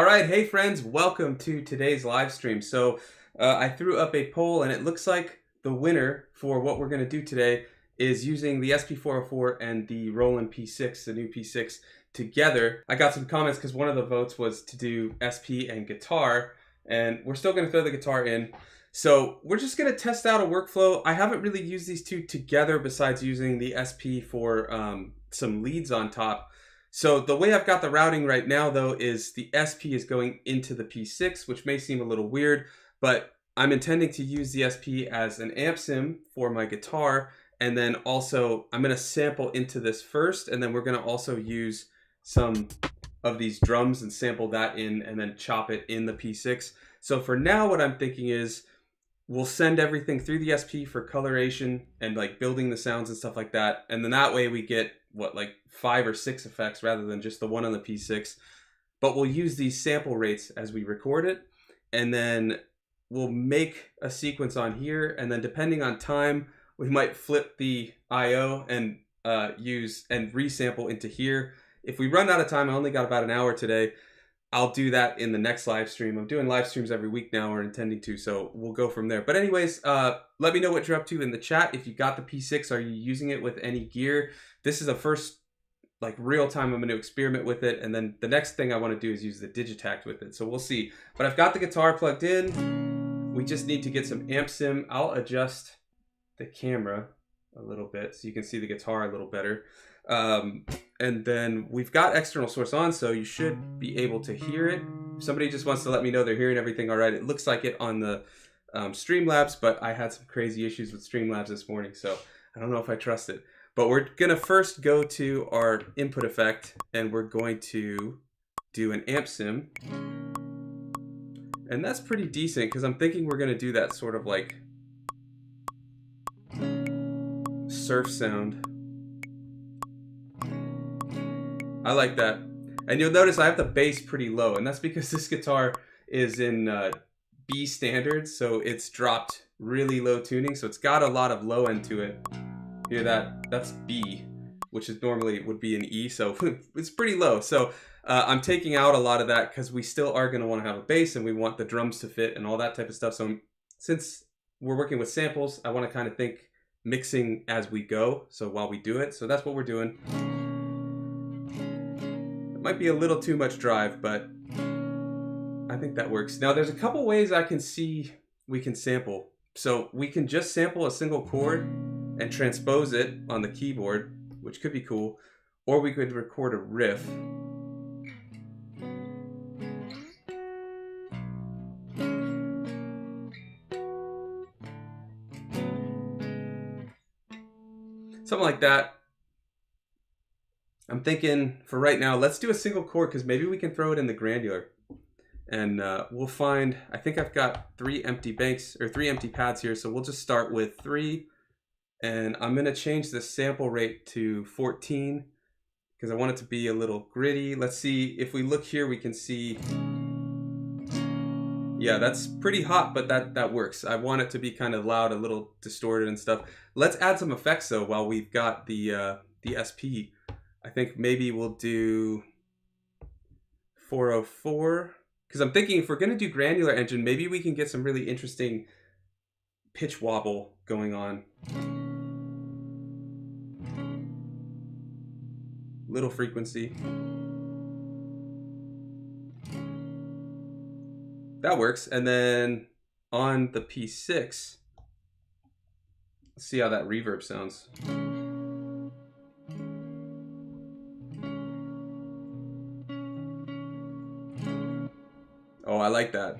All right, hey friends, welcome to today's live stream. So I threw up a poll and it looks like the winner for what we're going to do today is using the SP404 and the Roland P-6, the new P-6 together. I got some comments because one of the votes was to do SP and guitar, and we're still going to throw the guitar in. So we're just going to test out a workflow. I haven't really used these two together besides using the SP for some leads on top. So the way I've got the routing right now, though, is the SP is going into the P6, which may seem a little weird, but I'm intending to use the SP as an amp sim for my guitar, and then also I'm going to sample into this first, and then we're going to also use some of these drums and sample that in, and then chop it in the P6. So for now, what I'm thinking is we'll send everything through the SP for coloration and like building the sounds and stuff like that, and then that way we get what, like 5 or 6 effects rather than just the one on the P6. But we'll use these sample rates as we record it, and then we'll make a sequence on here, and then depending on time we might flip the IO and use and resample into here. If we run out of time, I only got about an hour today, I'll do that in the next live stream. I'm doing live streams every week now, or intending to, so we'll go from there. But anyways, let me know what you're up to in the chat. If you got the P6, are you using it with any gear? This is the first like real time I'm going to experiment with it, and then the next thing I want to do is use the Digitact with it. So we'll see. But I've got the guitar plugged in. We just need to get some amp sim. I'll adjust the camera a little bit so you can see the guitar a little better. And then we've got external source on, so you should be able to hear it. If somebody just wants to let me know they're hearing everything all right. It looks like it on the Streamlabs, but I had some crazy issues with Streamlabs this morning, so I don't know if I trust it. But we're gonna first go to our input effect, and we're going to do an amp sim. And that's pretty decent, because I'm thinking we're gonna do that sort of like surf sound. I like that. And you'll notice I have the bass pretty low, and that's because this guitar is in B standards, so it's dropped really low tuning, so it's got a lot of low end to it. Hear that? That's B, which is normally would be an E, so it's pretty low. So I'm taking out a lot of that because we still are going to want to have a bass, and we want the drums to fit and all that type of stuff. So since we're working with samples, I want to kind of think mixing as we go, so while we do it. So that's what we're doing. Might be a little too much drive, but I think that works. Now there's a couple ways I can see we can sample. So we can just sample a single chord and transpose it on the keyboard, which could be cool, or we could record a riff. Something like that. I'm thinking for right now, let's do a single chord, because maybe we can throw it in the granular. And we'll find, I think I've got 3 empty banks, or 3 empty pads here, so we'll just start with 3. And I'm gonna change the sample rate to 14, because I want it to be a little gritty. Let's see, if we look here, we can see, yeah, that's pretty hot, but that works. I want it to be kind of loud, a little distorted and stuff. Let's add some effects though while we've got the SP. I think maybe we'll do 404, because I'm thinking if we're going to do Granular Engine, maybe we can get some really interesting pitch wobble going on. Little frequency. That works. And then on the P6, let's see how that reverb sounds. Oh, I like that.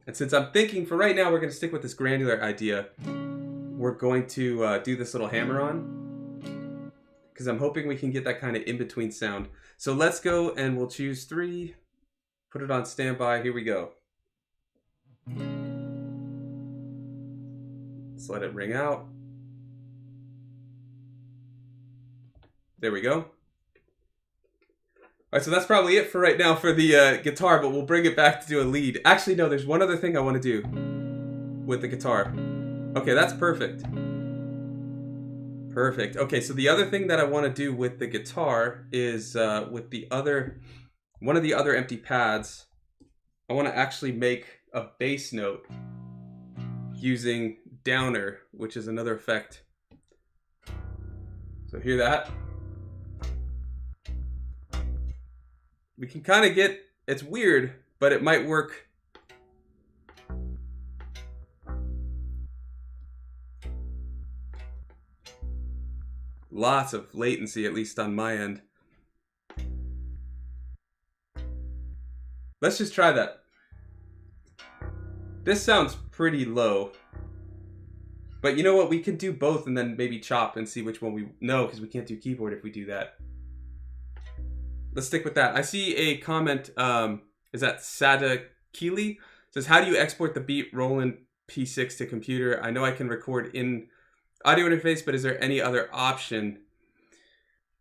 And since I'm thinking for right now, we're going to stick with this granular idea. We're going to do this little hammer on, because I'm hoping we can get that kind of in-between sound. So let's go, and we'll choose 3, put it on standby. Here we go. Let's let it ring out. There we go. All right, so that's probably it for right now for the guitar, but we'll bring it back to do a lead. Actually, no, there's one other thing I want to do with the guitar. Okay, that's perfect. Perfect. Okay, so the other thing that I want to do with the guitar is with the other, one of the other empty pads, I want to actually make a bass note using downer, which is another effect. So hear that? We can kind of get, it's weird, but it might work. Lots of latency, at least on my end. Let's just try that. This sounds pretty low. But you know what? We could do both and then maybe chop and see which one we... No, because we can't do keyboard if we do that. Let's stick with that. I see a comment, is that Sadakili? Says, how do you export the beat Roland P-6 to computer? I know I can record in audio interface, but is there any other option?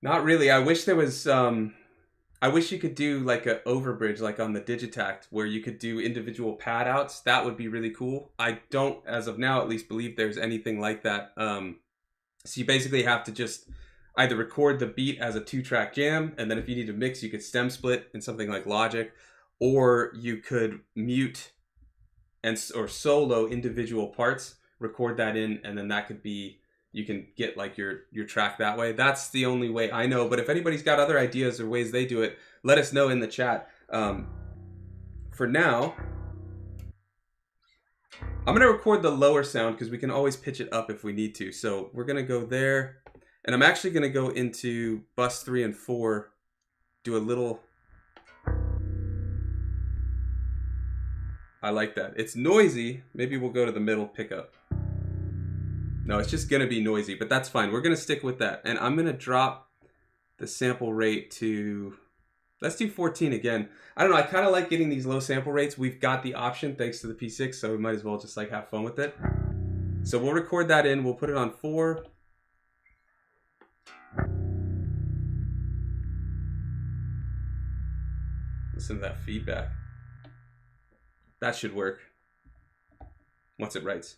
Not really. I wish there was, I wish you could do like an overbridge, like on the Digitact, where you could do individual pad outs. That would be really cool. I don't, as of now, at least believe there's anything like that. So you basically have to just either record the beat as a 2-track jam, and then if you need to mix, you could stem split in something like Logic, or you could mute or solo individual parts, record that in, and then that could be, you can get like your track that way. That's the only way I know, but if anybody's got other ideas or ways they do it, let us know in the chat. For now, I'm gonna record the lower sound because we can always pitch it up if we need to. So we're gonna go there, and I'm actually gonna go into bus 3 and 4, do a little, I like that. It's noisy. Maybe we'll go to the middle pickup. No, it's just gonna be noisy, but that's fine. We're gonna stick with that. And I'm gonna drop the sample rate to, let's do 14 again. I don't know, I kind of like getting these low sample rates. We've got the option thanks to the P6, so we might as well just like have fun with it. So we'll record that in, we'll put it on 4. Listen to that feedback. That should work once it writes.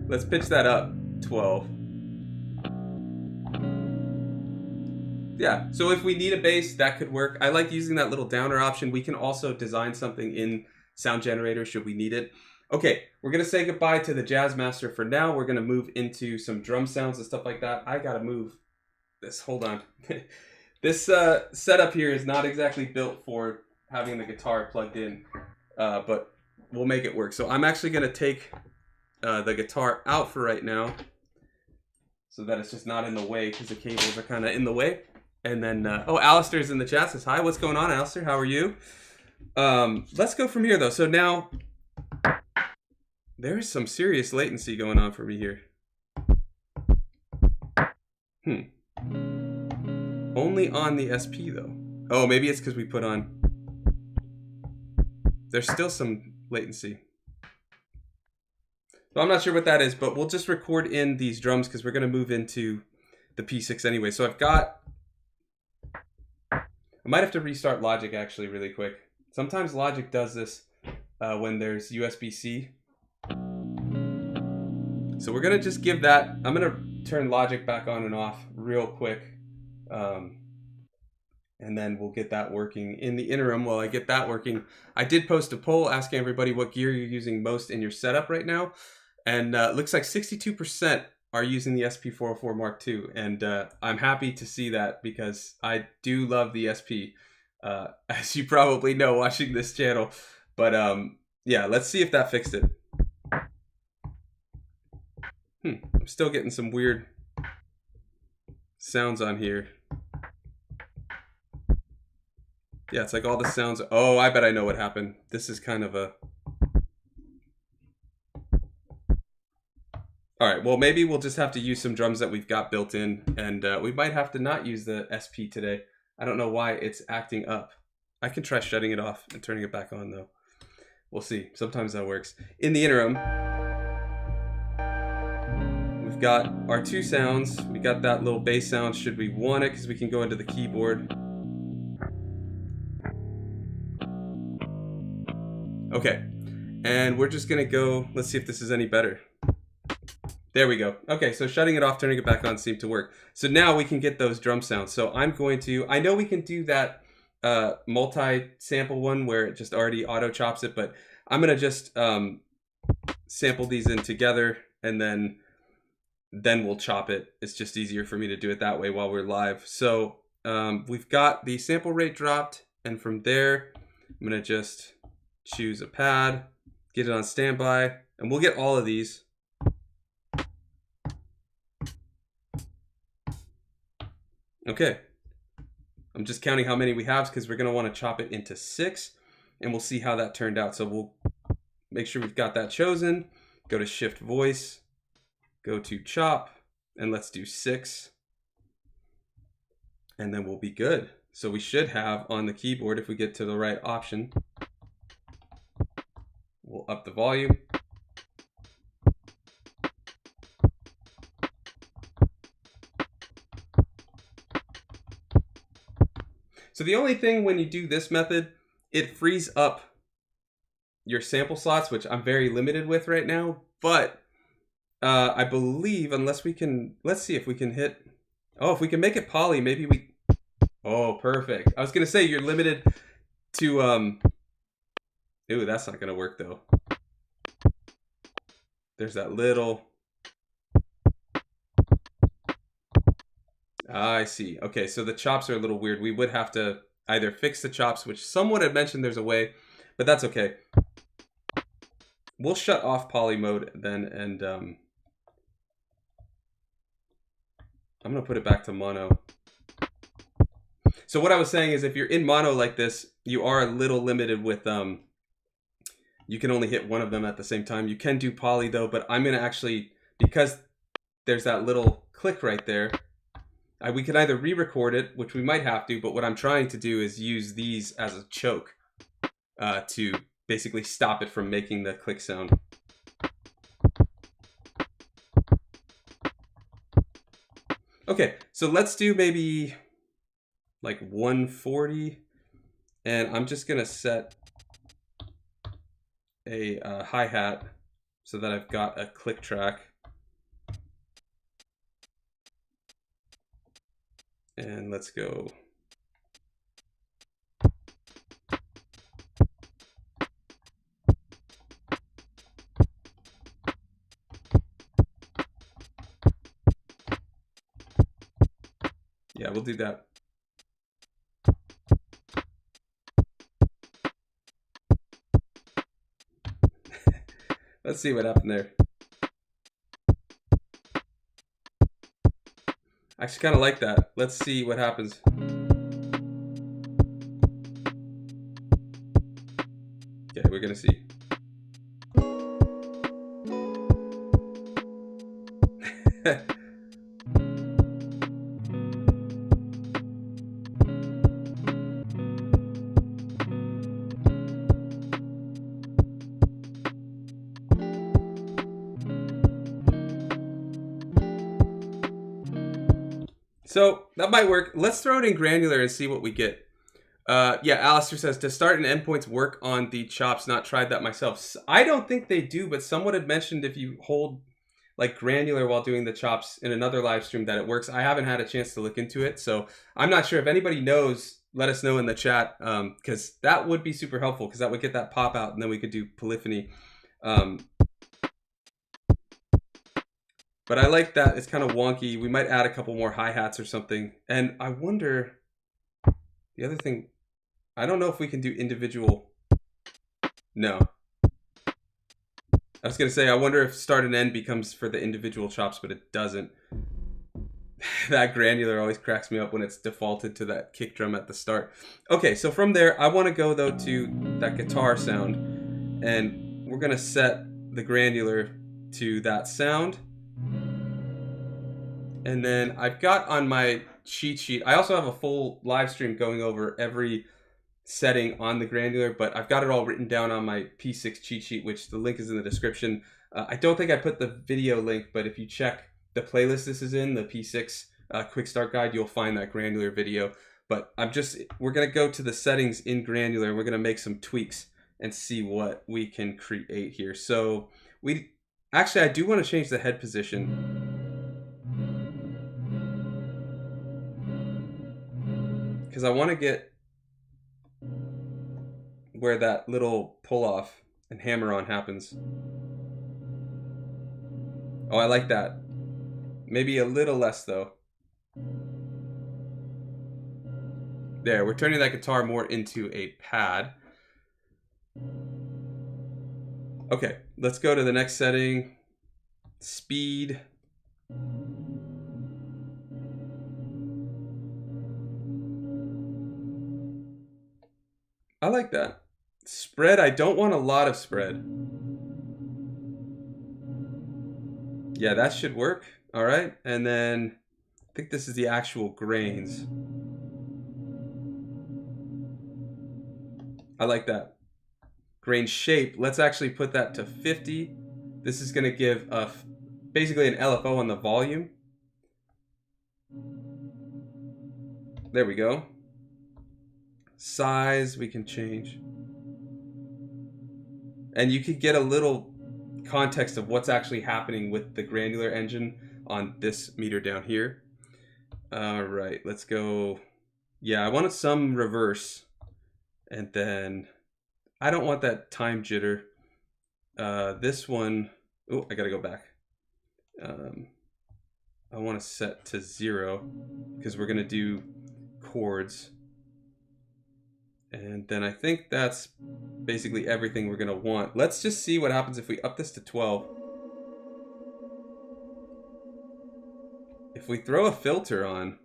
Let's pitch that up 12. Yeah, so if we need a bass, that could work. I like using that little downer option. We can also design something in Sound Generator should we need it. Okay, we're gonna say goodbye to the Jazz Master for now. We're gonna move into some drum sounds and stuff like that. I gotta move this, hold on. This setup here is not exactly built for having the guitar plugged in, but we'll make it work. So I'm actually gonna take the guitar out for right now so that it's just not in the way because the cables are kind of in the way. And then, oh, Alistair's in the chat, says hi. What's going on, Alistair? How are you? Let's go from here though. So now there is some serious latency going on for me here. Only on the SP though. Oh, maybe it's because we put on, there's still some latency. So I'm not sure what that is, but we'll just record in these drums because we're going to move into the P6 anyway. So I've got, I might have to restart Logic actually really quick. Sometimes Logic does this when there's USB-C. So we're going to just give that, I'm going to turn Logic back on and off real quick. And then we'll get that working. In the interim, while I get that working, I did post a poll asking everybody what gear you're using most in your setup right now. And it looks like 62% are using the SP404 Mark II. And I'm happy to see that because I do love the SP, as you probably know watching this channel. But yeah, let's see if that fixed it. I'm still getting some weird sounds on here. Yeah, it's like all the sounds. Oh, I bet I know what happened. This is kind of a... All right, well, maybe we'll just have to use some drums that we've got built in, and we might have to not use the SP today. I don't know why it's acting up. I can try shutting it off and turning it back on, though. We'll see. Sometimes that works. In the interim, we've got our 2 sounds. We got that little bass sound should we want it, because we can go into the keyboard. Okay. And we're just gonna go, let's see if this is any better. There we go. Okay, so shutting it off, turning it back on seemed to work. So now we can get those drum sounds. So I'm going to, I know we can do that multi-sample one where it just already auto chops it, but I'm gonna just sample these in together and then we'll chop it. It's just easier for me to do it that way while we're live. So we've got the sample rate dropped, and from there, I'm gonna just choose a pad, get it on standby, and we'll get all of these. Okay, I'm just counting how many we have because we're gonna wanna chop it into 6, and we'll see how that turned out. So we'll make sure we've got that chosen, go to Shift Voice, go to Chop, and let's do 6. And then we'll be good. So we should have on the keyboard, if we get to the right option, we'll up the volume. So the only thing when you do this method, it frees up your sample slots, which I'm very limited with right now, but I believe unless we can, let's see if we can hit, oh, if we can make it poly, maybe we, oh, perfect. I was gonna say you're limited to, ooh, that's not gonna work though. There's that little, I see. Okay, so the chops are a little weird. We would have to either fix the chops, which someone had mentioned there's a way, but that's okay. We'll shut off poly mode then, and I'm gonna put it back to mono. So what I was saying is if you're in mono like this, you are a little limited with, you can only hit one of them at the same time. You can do poly though, but I'm gonna actually, because there's that little click right there, we can either re-record it, which we might have to, but what I'm trying to do is use these as a choke to basically stop it from making the click sound. Okay, so let's do maybe like 140, and I'm just gonna set a hi-hat so that I've got a click track. And let's go. Yeah, we'll do that. Let's see what happened there. I actually kind of like that. Let's see what happens. Okay, we're gonna see. So that might work. Let's throw it in granular and see what we get. Yeah, Alistair says, to start and endpoints work on the chops, not tried that myself. I don't think they do, but someone had mentioned if you hold like granular while doing the chops in another live stream that it works. I haven't had a chance to look into it, so I'm not sure. If anybody knows, let us know in the chat, because that would be super helpful, because that would get that pop out and then we could do polyphony. But I like that. It's kind of wonky. We might add a couple more hi-hats or something. And I wonder, the other thing, I don't know if we can do individual. No. I was going to say, I wonder if start and end becomes for the individual chops, but it doesn't. That granular always cracks me up when it's defaulted to that kick drum at the start. Okay, so from there, I want to go though to that guitar sound. And we're going to set the granular to that sound. And then I've got on my cheat sheet, I also have a full live stream going over every setting on the granular, but I've got it all written down on my P6 cheat sheet, which the link is in the description. I don't think I put the video link, but if you check the playlist this is in, the P6 quick start guide, you'll find that granular video. But we're gonna go to the settings in granular, and we're gonna make some tweaks. and see what we can create here. So actually, I do want to change the head position. Because I want to get where that little pull off and hammer on happens. Oh, I like that. Maybe a little less though. There, we're turning that guitar more into a pad. Okay, let's go to the next setting. Speed. I like that. Spread, I don't want a lot of spread. Yeah, that should work. All right, and then I think this is the actual grains. I like that. Grain shape, let's actually put that to 50. This is going to give basically an LFO on the volume. There we go. Size we can change. And you could get a little context of what's actually happening with the granular engine on this meter down here. All right, let's go. Yeah, I wanted some reverse. And then I don't want that time jitter. This one, oh, I gotta go back. I want to set to 0 because we're gonna do chords. And then I think that's basically everything we're gonna want. Let's just see what happens if we up this to 12. If we throw a filter on,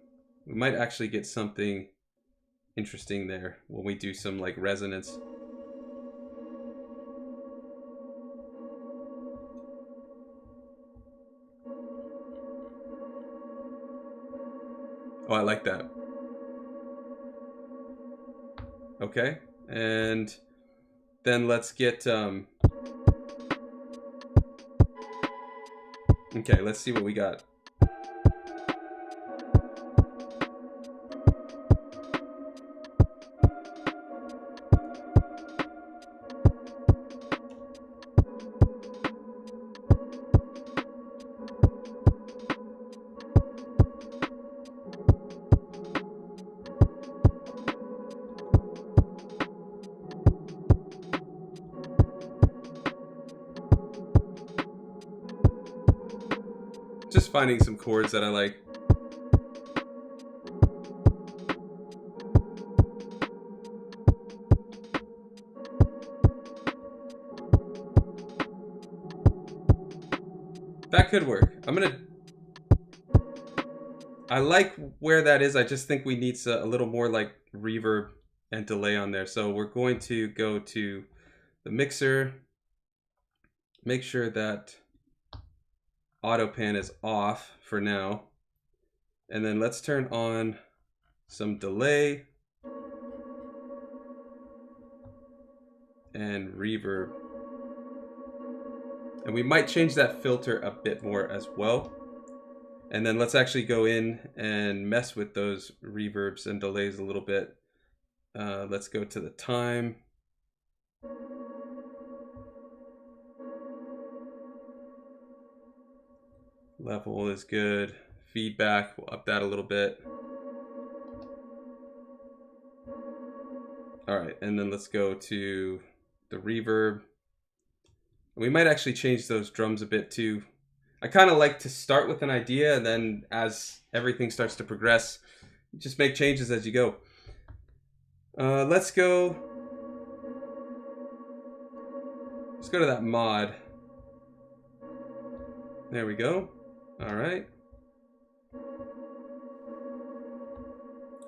we might actually get something interesting there when we do some like resonance. Oh, I like that. Okay, and then let's get okay, let's see what we got. Just finding some chords that I like. That could work. I like where that is. I just think we need a little more like reverb and delay on there. So we're going to go to the mixer, make sure that auto pan is off for now, and then let's turn on some delay and reverb, and we might change that filter a bit more as well. And then let's actually go in and mess with those reverbs and delays a little bit. Let's go to the time. Level is good. Feedback, we'll up that a little bit. All right, and then let's go to the reverb. We might actually change those drums a bit too. I kind of like to start with an idea, and then as everything starts to progress, just make changes as you go. Let's go to that mod. There we go. All right.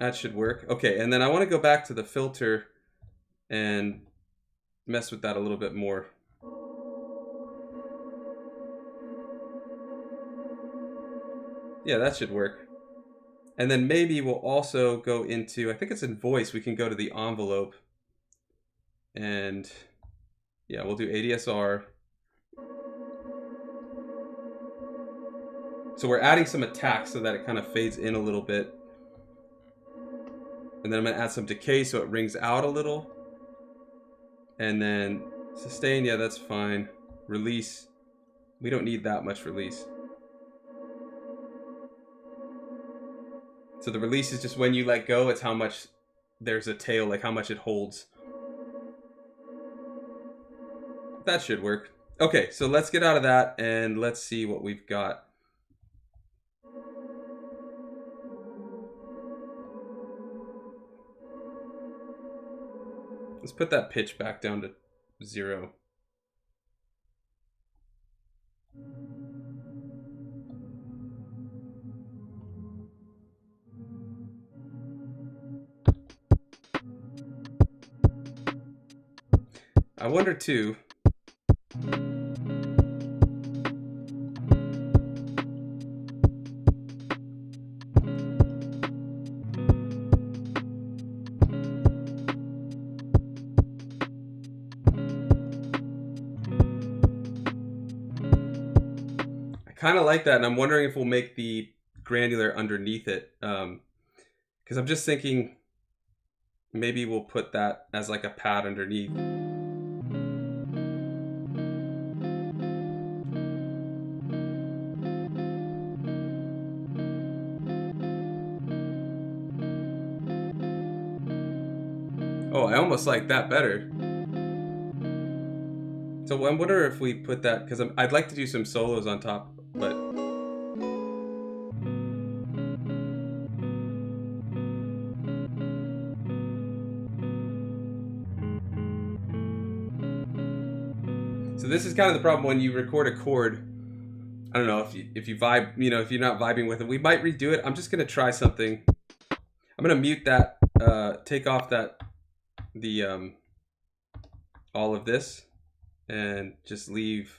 That should work. Okay, and then I want to go back to the filter and mess with that a little bit more. Yeah, that should work. And then maybe we'll also go into, I think it's in voice, we can go to the envelope. And yeah, we'll do ADSR. So we're adding some attack so that it kind of fades in a little bit. And then I'm going to add some decay so it rings out a little. And then sustain, yeah, that's fine. Release, we don't need that much release. So the release is just when you let go, it's how much there's a tail, like how much it holds. That should work. Okay, so let's get out of that and let's see what we've got. Let's put that pitch back down to 0. I wonder too. Kind of like that, and I'm wondering if we'll make the granular underneath it, because I'm just thinking maybe we'll put that as like a pad underneath. Oh, I almost like that better. So I wonder if we put that, because I'd like to do some solos on top, but so this is kind of the problem when you record a chord. I don't know if you vibe, you know, if you're not vibing with it, we might redo it. I'm just gonna try something. I'm gonna mute that, take off all of this, and just leave.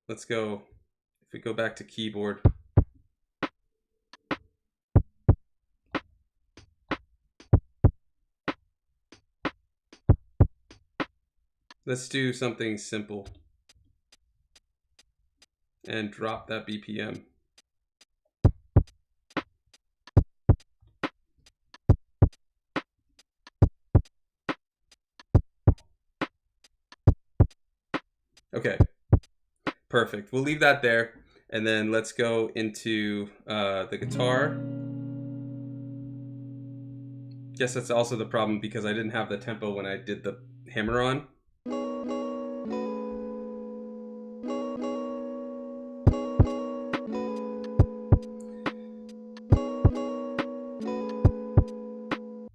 Let's go. If we go back to keyboard. Let's do something simple and drop that BPM. Okay, perfect. We'll leave that there, and then let's go into the guitar. Guess that's also the problem because I didn't have the tempo when I did the hammer on.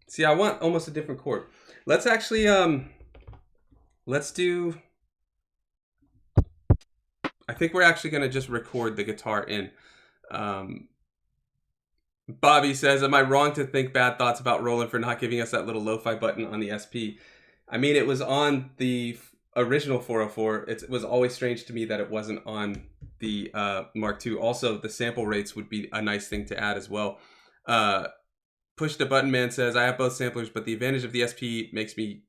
See, I want almost a different chord. Let's actually, let's do, I think we're actually going to just record the guitar in. Bobby says, am I wrong to think bad thoughts about Roland for not giving us that little lo-fi button on the SP? I mean, it was on the original 404. It was always strange to me that it wasn't on the Mark II. Also, the sample rates would be a nice thing to add as well. Push the Button Man says, I have both samplers, but the advantage of the SP makes me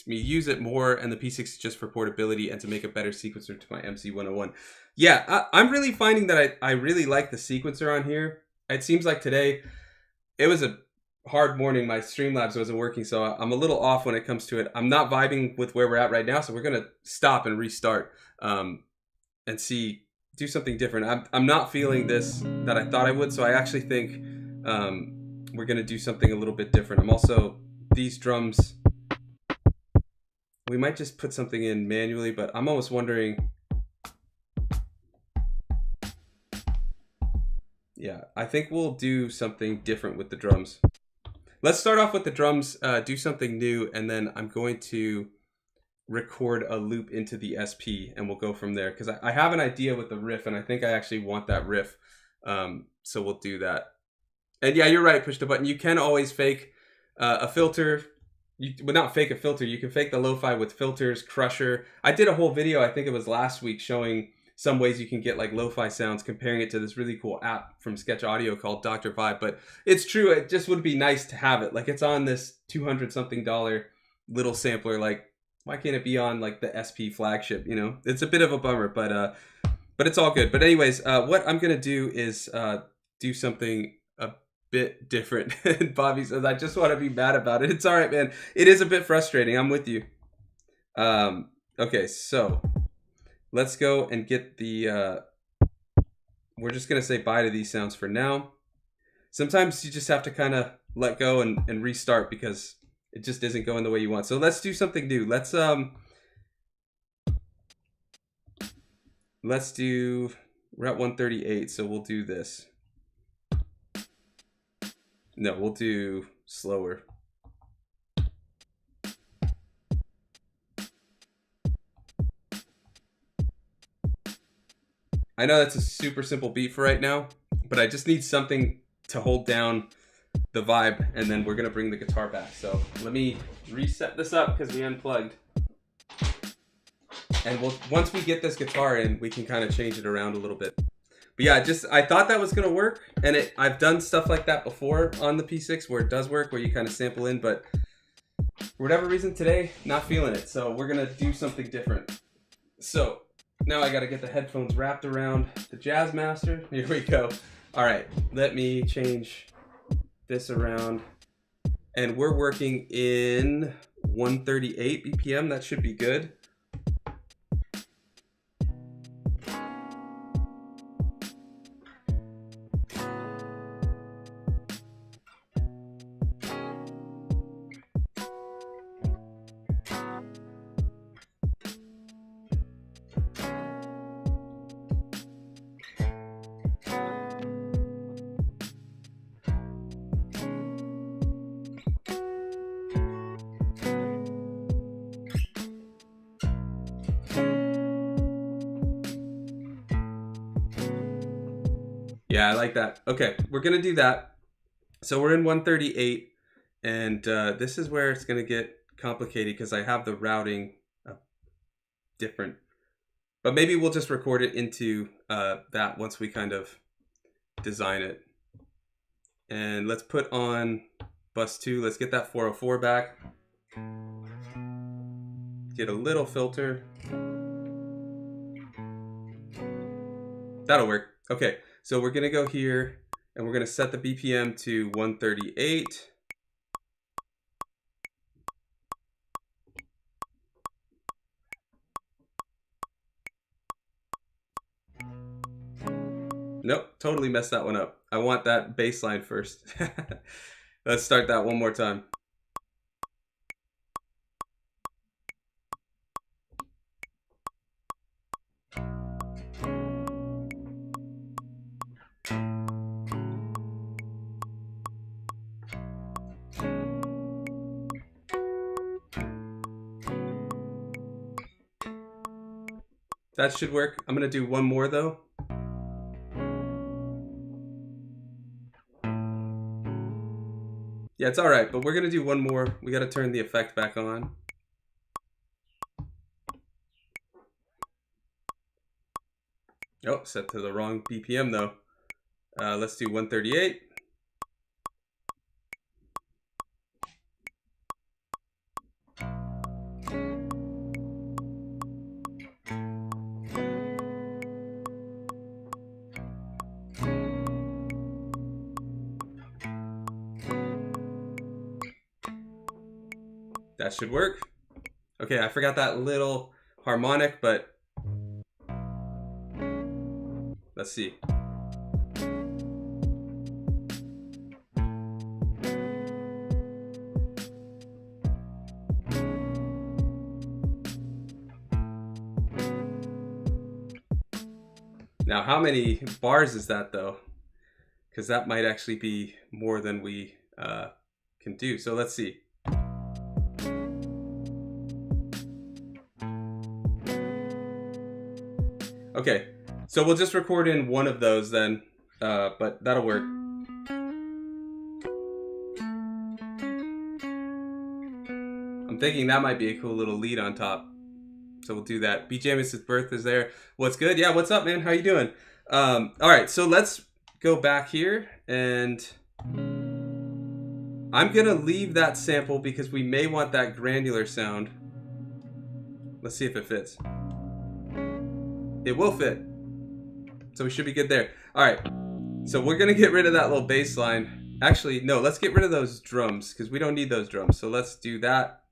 use it more, and the P6 is just for portability and to make a better sequencer to my MC101. Yeah, I'm really finding that I really like the sequencer on here. It seems like today, it was a hard morning. My Streamlabs wasn't working, so I'm a little off when it comes to it. I'm not vibing with where we're at right now, so we're going to stop and restart and do something different. I'm not feeling this that I thought I would, so I actually think we're going to do something a little bit different. I'm also, these drums, we might just put something in manually, but I'm almost wondering, yeah, I think we'll do something different with the drums. Let's start off with the drums, do something new, and then I'm going to record a loop into the SP, and we'll go from there, because I have an idea with the riff, and I think I actually want that riff, so we'll do that. And yeah, you're right, Push the Button. You can always fake a filter. Well, not fake a filter. You can fake the lo-fi with filters, crusher. I did a whole video, I think it was last week, showing some ways you can get like lo-fi sounds, comparing it to this really cool app from Sketch Audio called Dr. Vibe. But it's true, it just would be nice to have it. Like, it's on this $200-something little sampler. Like, why can't it be on like the SP flagship, you know? It's a bit of a bummer, but it's all good. But anyways, what I'm gonna do is do something bit different. And Bobby says, I just want to be mad about it. It's all right, man. It is a bit frustrating. I'm with you. Okay, so let's go and get the, we're just going to say bye to these sounds for now. Sometimes you just have to kind of let go and restart because it just isn't going the way you want. So let's do something new. Let's do, we're at 138, so we'll do this. No, we'll do slower. I know that's a super simple beat for right now, but I just need something to hold down the vibe, and then we're gonna bring the guitar back. So let me reset this up because we unplugged. And once we get this guitar in, we can kind of change it around a little bit. But yeah, I thought that was gonna work, and I've done stuff like that before on the P6 where it does work, where you kind of sample in, but for whatever reason today, not feeling it. So we're gonna do something different. So now I gotta get the headphones wrapped around the Jazzmaster. Here we go. All right, let me change this around. And we're working in 138 BPM. That should be good. Yeah, I like that. Okay, we're gonna do that. So we're in 138, and this is where it's gonna get complicated because I have the routing different. But maybe we'll just record it into that once we kind of design it. And let's put on bus 2. Let's get that 404 back. Get a little filter. That'll work. Okay, so we're gonna go here and we're gonna set the BPM to 138. Nope, totally messed that one up. I want that bass line first. Let's start that one more time. That should work. I'm gonna do one more though. Yeah, it's all right, but we're gonna do one more. We gotta turn the effect back on. Oh, set to the wrong BPM though. Let's do 138. That should work. Okay, I forgot that little harmonic, but let's see. Now, how many bars is that though? Because that might actually be more than we can do. So let's see. Okay, so we'll just record in one of those then, but that'll work. I'm thinking that might be a cool little lead on top. So we'll do that. B. James's birth is there. What's good? Yeah, what's up, man? How you doing? All right, so let's go back here, and I'm gonna leave that sample because we may want that granular sound. Let's see if it fits. It will fit. So we should be good there. All right, so we're gonna get rid of that little bass line. Actually, no, let's get rid of those drums because we don't need those drums. So let's do that.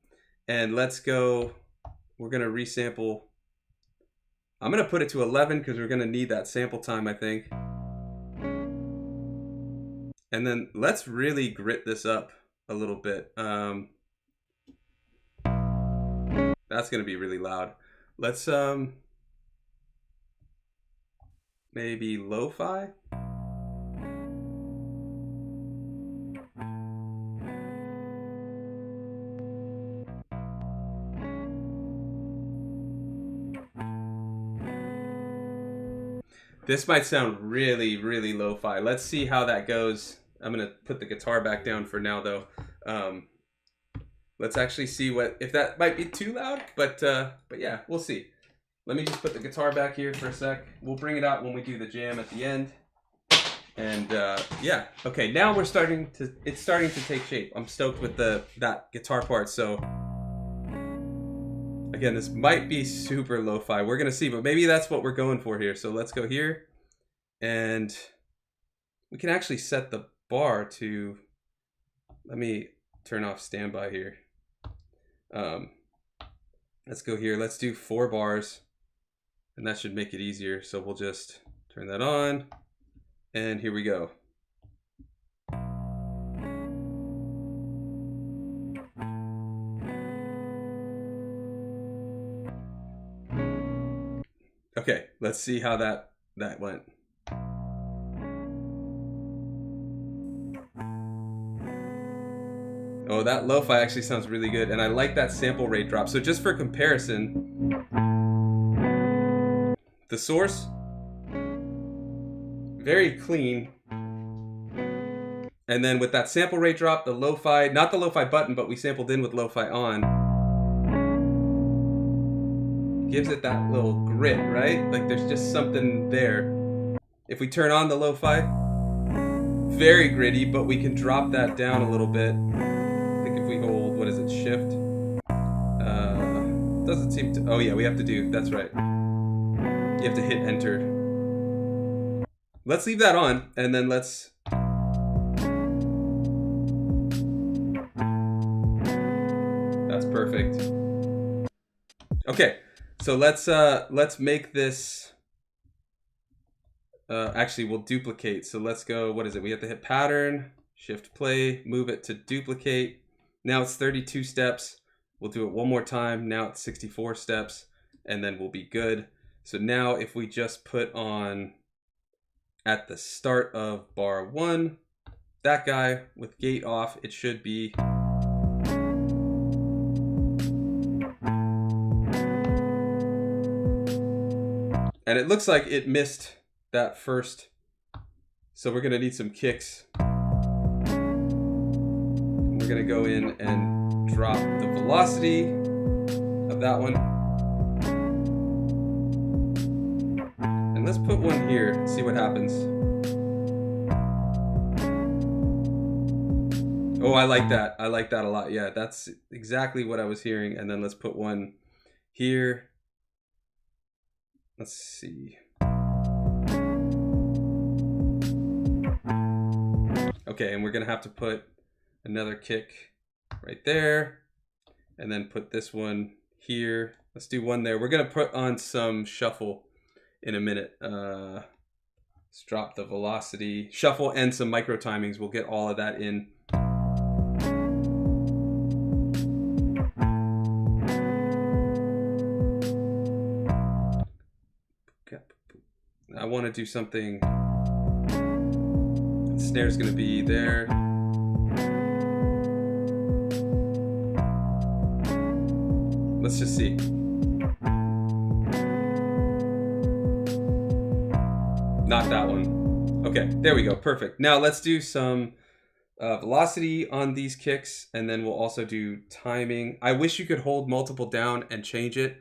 And let's go, we're going to resample. I'm going to put it to 11 because we're going to need that sample time, I think. And then let's really grit this up a little bit. That's going to be really loud. Let's maybe lo-fi. This might sound really, really lo-fi. Let's see how that goes. I'm gonna put the guitar back down for now, though. Let's actually see if that might be too loud, but yeah, we'll see. Let me just put the guitar back here for a sec. We'll bring it out when we do the jam at the end. And yeah, okay. Now it's starting to take shape. I'm stoked with that guitar part. So again, this might be super lo-fi. We're gonna see, but maybe that's what we're going for here. So let's go here, and we can actually set the bar to. Let me turn off standby here. Let's go here. Let's do 4 bars, and that should make it easier. So we'll just turn that on, and here we go. Okay, let's see how that went. Oh, that lo-fi actually sounds really good, and I like that sample rate drop. So just for comparison, the source, very clean. And then with that sample rate drop, the lo-fi, not the lo-fi button, but we sampled in with lo-fi on, gives it that little grit, right? Like there's just something there. If we turn on the lo-fi, very gritty, but we can drop that down a little bit. I think if we hold, what is it, shift? Doesn't seem to, oh yeah, we have to do, that's right. You have to hit enter. Let's leave that on, and then let's, that's perfect. Okay, so let's make this, actually we'll duplicate. So let's go, what is it? We have to hit pattern, shift play, move it to duplicate. Now it's 32 steps. We'll do it one more time. Now it's 64 steps, and then we'll be good. So now if we just put on at the start of bar 1, that guy with gate off, it should be. And it looks like it missed that first. So we're gonna need some kicks. We're gonna go in and drop the velocity of that one. And let's put one here and see what happens. Oh, I like that. I like that a lot. Yeah, that's exactly what I was hearing. And then let's put one here. Let's see. Okay, and we're gonna have to put another kick right there, and then put this one here. Let's do one there. We're gonna put on some shuffle in a minute. Let's drop the velocity, shuffle, and some micro timings. We'll get all of that in. I want to do something. The snare's going to be there. Let's just see. Not that one. Okay, there we go. Perfect. Now let's do some velocity on these kicks, and then we'll also do timing. I wish you could hold multiple down and change it.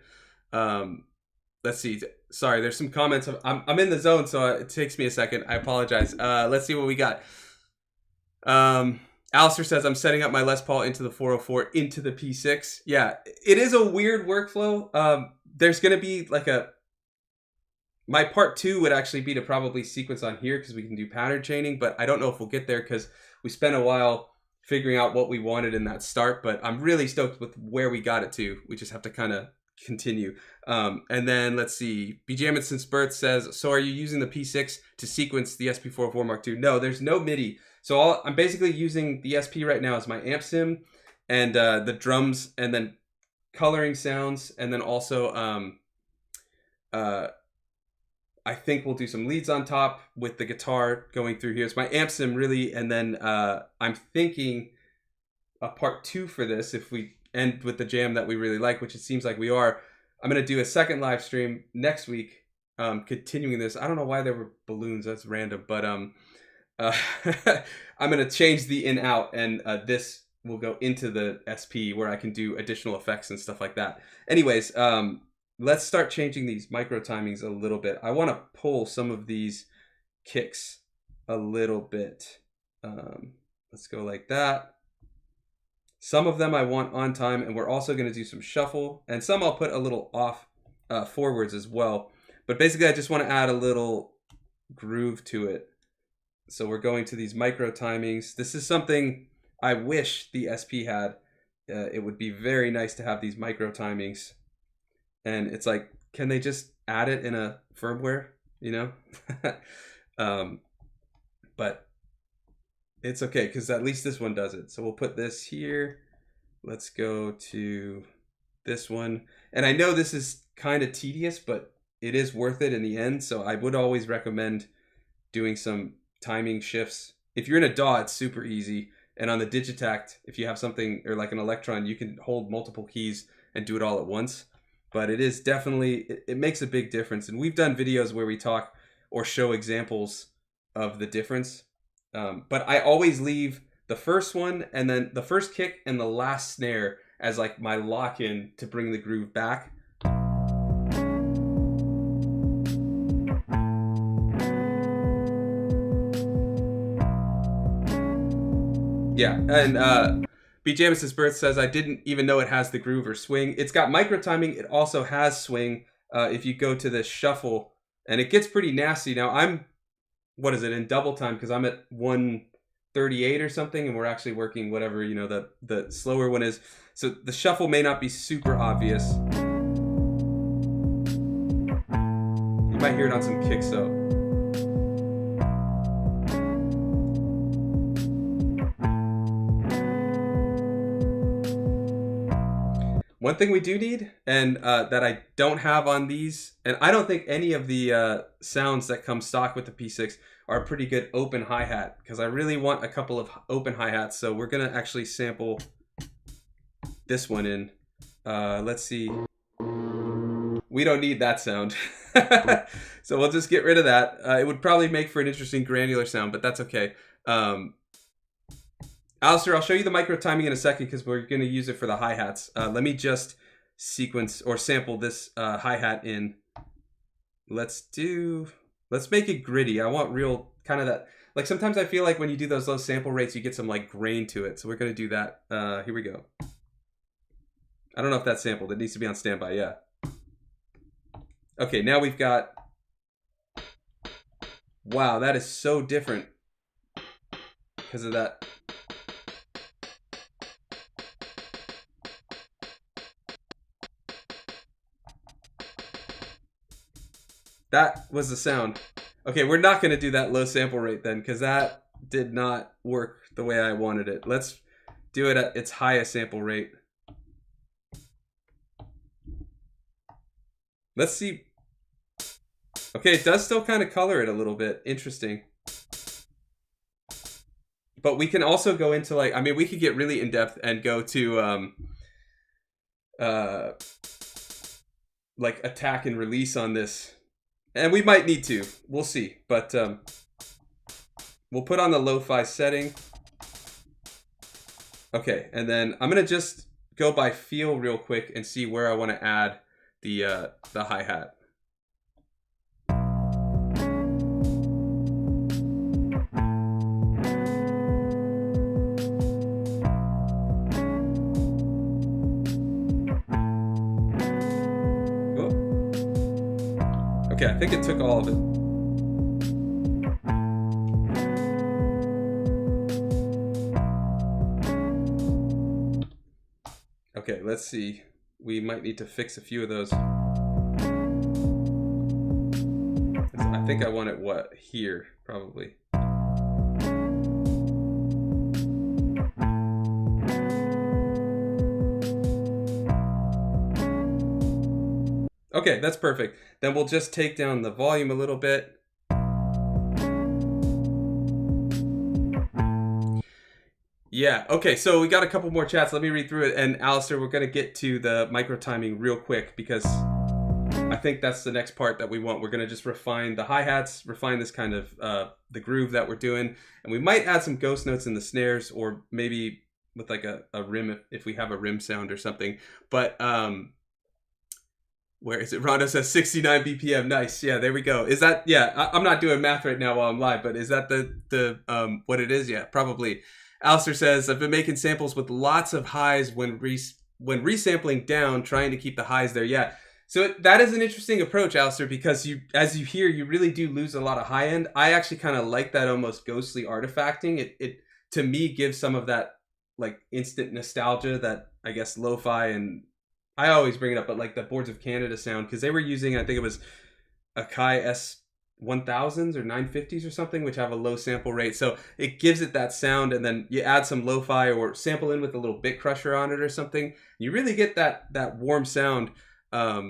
Let's see. Sorry, there's some comments. I'm in the zone, so it takes me a second. I apologize. Let's see what we got. Alistair says, I'm setting up my Les Paul into the 404 into the P6. Yeah, it is a weird workflow. There's going to be like my part 2 would actually be to probably sequence on here because we can do pattern chaining, but I don't know if we'll get there because we spent a while figuring out what we wanted in that start, but I'm really stoked with where we got it to. We just have to kind of continue. And then let's see, BJM since birth says, so are you using the P6 to sequence the SP404 Mark II? No, there's no MIDI. So I'm basically using the SP right now as my amp sim and the drums and then coloring sounds. And then also I think we'll do some leads on top with the guitar going through here. It's my amp sim really. And then I'm thinking a part 2 for this if we end with the jam that we really like, which it seems like we are. I'm going to do a second live stream next week, continuing this. I don't know why there were balloons. That's random. But I'm going to change the in out, and this will go into the SP where I can do additional effects and stuff like that. Anyways, let's start changing these micro timings a little bit. I want to pull some of these kicks a little bit. Let's go like that. Some of them I want on time, and we're also going to do some shuffle, and some I'll put a little off forwards as well. But basically, I just want to add a little groove to it. So we're going to these micro timings. This is something I wish the SP had. It would be very nice to have these micro timings. And it's like, can they just add it in a firmware, you know? But it's okay, because at least this one does it. So we'll put this here. Let's go to this one. And I know this is kind of tedious, but it is worth it in the end. So I would always recommend doing some timing shifts. If you're in a DAW, it's super easy. And on the Digitact, if you have something or like an Electron, you can hold multiple keys and do it all at once. But it is definitely, it makes a big difference. And we've done videos where we talk or show examples of the difference. But I always leave the first one and then the first kick and the last snare as like my lock-in to bring the groove back. Yeah, and B. Jameson's Birth says, I didn't even know it has the groove or swing. It's got micro timing. It also has swing. If you go to the shuffle, and it gets pretty nasty. Now I'm, what is it, in double time, because I'm at 138 or something, and we're actually working whatever, you know, the slower one is. So the shuffle may not be super obvious. You might hear it on some kicks though. One thing we do need, and that I don't have on these, and I don't think any of the sounds that come stock with the P6 are a pretty good open hi-hat, because I really want a couple of open hi-hats. So we're going to actually sample this one in. Let's see. We don't need that sound. So we'll just get rid of that. It would probably make for an interesting granular sound, but that's okay. Alistair, I'll show you the micro timing in a second because we're going to use it for the hi-hats. Let me just sequence or sample this hi-hat in. Let's make it gritty. I want real kind of that. Like sometimes I feel like when you do those low sample rates, you get some like grain to it. So we're going to do that. Here we go. I don't know if that's sampled. It needs to be on standby. Yeah. Okay, now we've got. Wow, that is so different because of that. That was the sound. Okay, we're not going to do that low sample rate then, because that did not work the way I wanted it. Let's do it at its highest sample rate. Let's see. Okay, it does still kind of color it a little bit. Interesting. But we can also go into like, I mean, we could get really in depth and go to like attack and release on this. And we might need to. We'll see. But we'll put on the lo-fi setting. Okay, and then I'm going to just go by feel real quick and see where I want to add the hi-hat. Okay, Okay, I think it took all of it. Okay, let's see. We might need to fix a few of those. I think I want it, what, here, probably. Okay, that's perfect. Then we'll just take down the volume a little bit. Yeah, okay, so we got a couple more chats. Let me read through it. And Alistair, we're gonna get to the micro timing real quick because I think that's the next part that we want. We're gonna just refine the hi-hats, refine this kind of, the groove that we're doing. And we might add some ghost notes in the snares, or maybe with like a rim, if we have a rim sound or something. But, where is it? Rondo says 69 BPM. Nice. Yeah, there we go. Is that, yeah, I'm not doing math right now while I'm live, but is that the what it is? Yeah, probably. Alistair says, I've been making samples with lots of highs when resampling down, trying to keep the highs there. Yeah. So that is an interesting approach, Alistair, because as you hear, you really do lose a lot of high end. I actually kind of like that almost ghostly artifacting. It to me gives some of that like instant nostalgia that I guess lo-fi, and I always bring it up, but like the Boards of Canada sound, because they were using, I think it was Akai S1000s or 950s or something, which have a low sample rate. So it gives it that sound, and then you add some lo-fi or sample in with a little bit crusher on it or something. You really get that warm sound. I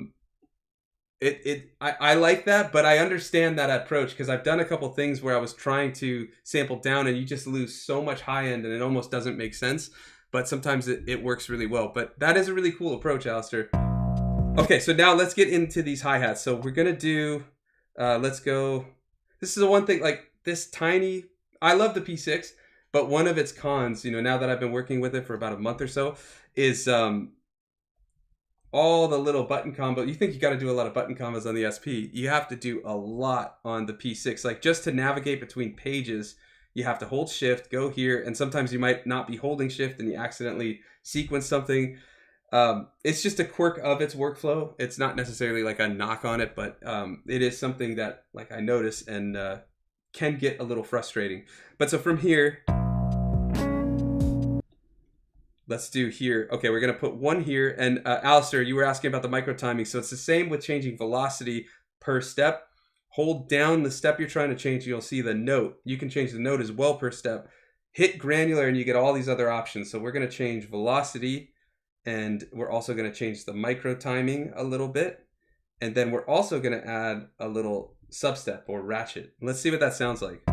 like that, but I understand that approach because I've done a couple things where I was trying to sample down and you just lose so much high end and it almost doesn't make sense. But sometimes it works really well. But that is a really cool approach, Alistair. Okay, so now let's get into these hi-hats. So we're gonna do, let's go. This is the one thing, like this tiny, I love the P6, but one of its cons, you know, now that I've been working with it for about a month or so, is all the little button combo. You think you got to do a lot of button combos on the SP. You have to do a lot on the P6. Like just to navigate between pages, you have to hold shift, go here, and sometimes you might not be holding shift and you accidentally sequence something. It's just a quirk of its workflow. It's not necessarily like a knock on it, but it is something that like I notice and can get a little frustrating. But so from here, let's do here. Okay, we're gonna put one here. And Alistair, you were asking about the micro timing. So it's the same with changing velocity per step. Hold down the step you're trying to change, and you'll see the note. You can change the note as well per step. Hit granular and you get all these other options. So we're gonna change velocity, and we're also gonna change the micro timing a little bit. And then we're also gonna add a little substep or ratchet. Let's see what that sounds like.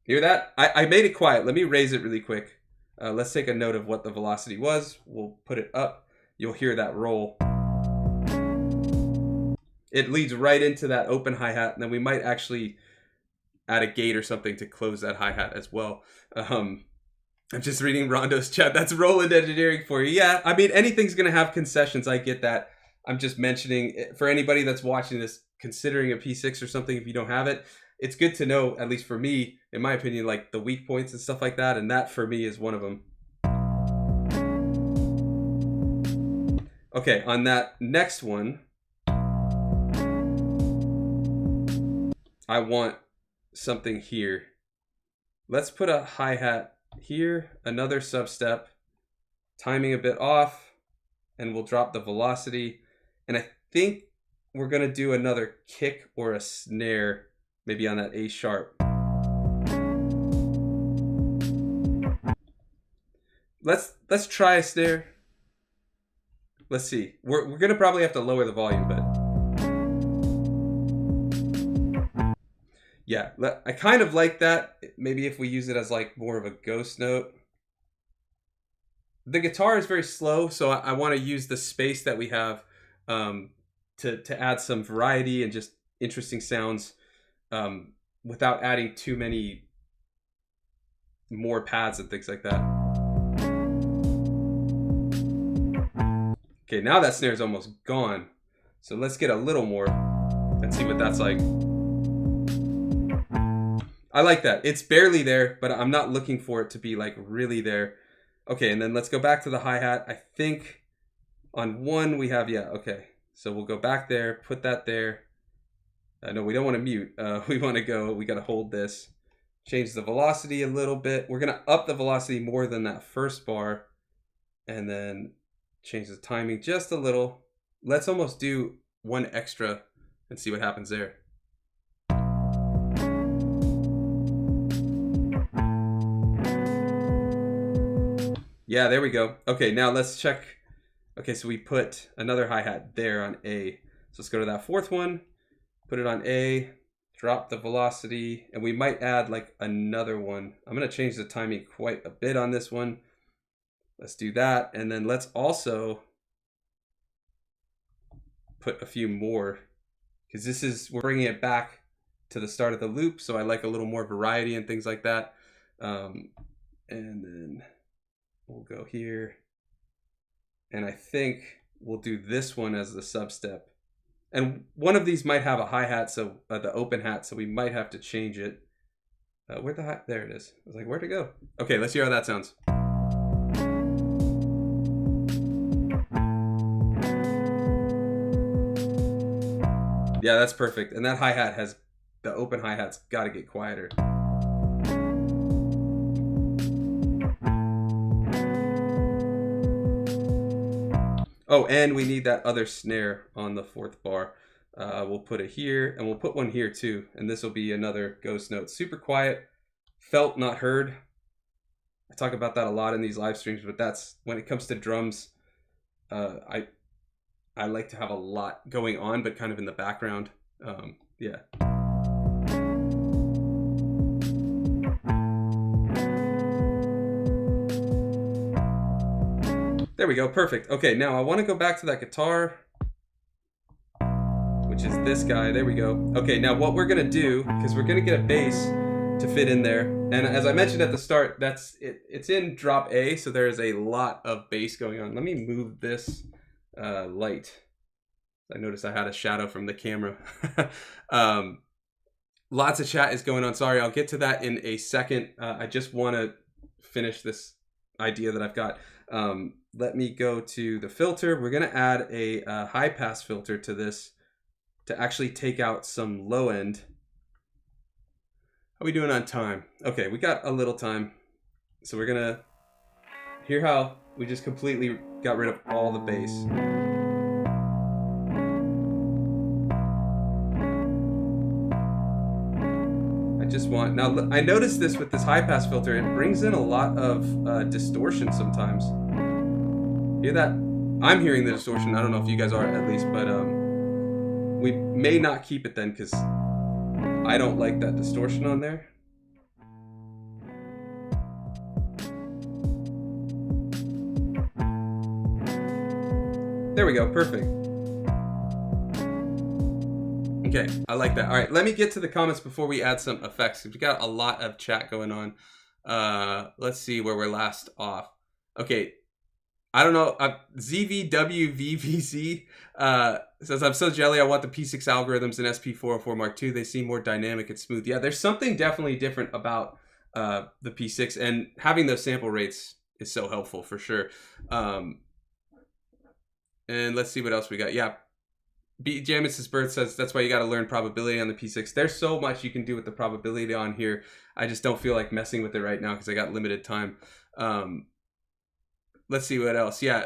Hear that? I made it quiet. Let me raise it really quick. Let's take a note of what the velocity was. We'll put it up. You'll hear that roll. It leads right into that open hi-hat, and then we might actually add a gate or something to close that hi-hat as well. I'm just reading Rondo's chat. That's Roland engineering for you. Yeah, I mean, anything's going to have concessions. I get that. I'm just mentioning, for anybody that's watching this, considering a P6 or something, if you don't have it, it's good to know, at least for me, in my opinion, like the weak points and stuff like that. And that for me is one of them. Okay, on that next one, I want something here. Let's put a hi-hat here, another substep, timing a bit off, and we'll drop the velocity. And I think we're gonna do another kick or a snare, maybe on that A sharp. Let's try a snare. Let's see. We're gonna probably have to lower the volume, but yeah, I kind of like that. Maybe if we use it as like more of a ghost note. The guitar is very slow, so I want to use the space that we have to add some variety and just interesting sounds without adding too many more pads and things like that. Okay, now that snare is almost gone. So let's get a little more and see what that's like. I like that. It's barely there, but I'm not looking for it to be like really there. Okay, and then let's go back to the hi-hat. I think on one we have, yeah, okay. So we'll go back there, put that there. No, we don't want to mute. We want to go, we got to hold this. Change the velocity a little bit. We're going to up the velocity more than that first bar. And then change the timing just a little. Let's almost do one extra and see what happens there. Yeah, there we go. Okay, now let's check. Okay, so we put another hi-hat there on A. So let's go to that fourth one, put it on A, drop the velocity, and we might add like another one. I'm gonna change the timing quite a bit on this one. Let's do that, and then let's also put a few more, because this is, we're bringing it back to the start of the loop, so I like a little more variety and things like that. And then we'll go here, and I think we'll do this one as the sub-step. And one of these might have a hi-hat, so the open hat, so we might have to change it. Where'd the hi-hat? There it is. I was like, where'd it go? Okay, let's hear how that sounds. Yeah, that's perfect. And that hi-hat has, the open hi-hat's got to get quieter. Oh, and we need that other snare on the fourth bar. We'll put it here, and we'll put one here too. And this will be another ghost note. Super quiet, felt not heard. I talk about that a lot in these live streams, but that's, when it comes to drums, I like to have a lot going on, but kind of in the background. Yeah. There we go, perfect. Okay, now I want to go back to that guitar, which is this guy. There we go. Okay, now what we're gonna do, because we're gonna get a bass to fit in there, and as I mentioned at the start, that's it. It's in drop A, so there is a lot of bass going on. Let me move this light. I noticed I had a shadow from the camera. Lots of chat is going on. Sorry, I'll get to that in a second. I just want to finish this idea that I've got. Let me go to the filter. We're going to add a high pass filter to this to actually take out some low end. How are we doing on time? Okay, we got a little time. So we're going to hear how we just completely got rid of all the bass. I just want, now I noticed this with this high pass filter, it brings in a lot of distortion sometimes. Hear that? I'm hearing the distortion. I don't know if you guys are at least, but we may not keep it then because I don't like that distortion on there. There we go, perfect. Okay, I like that. All right, let me get to the comments before we add some effects. We got a lot of chat going on. Let's see where we're last off. Okay, I don't know. ZVWVVZ says, I'm so jelly. I want the P6 algorithms in SP404 Mark II. They seem more dynamic and smooth. Yeah, there's something definitely different about the P6, and having those sample rates is so helpful for sure. And let's see what else we got. Yeah. Jameis's Birth says that's why you got to learn probability on the P6. There's so much you can do with the probability on here. I just don't feel like messing with it right now because I got limited time. Let's see what else. Yeah,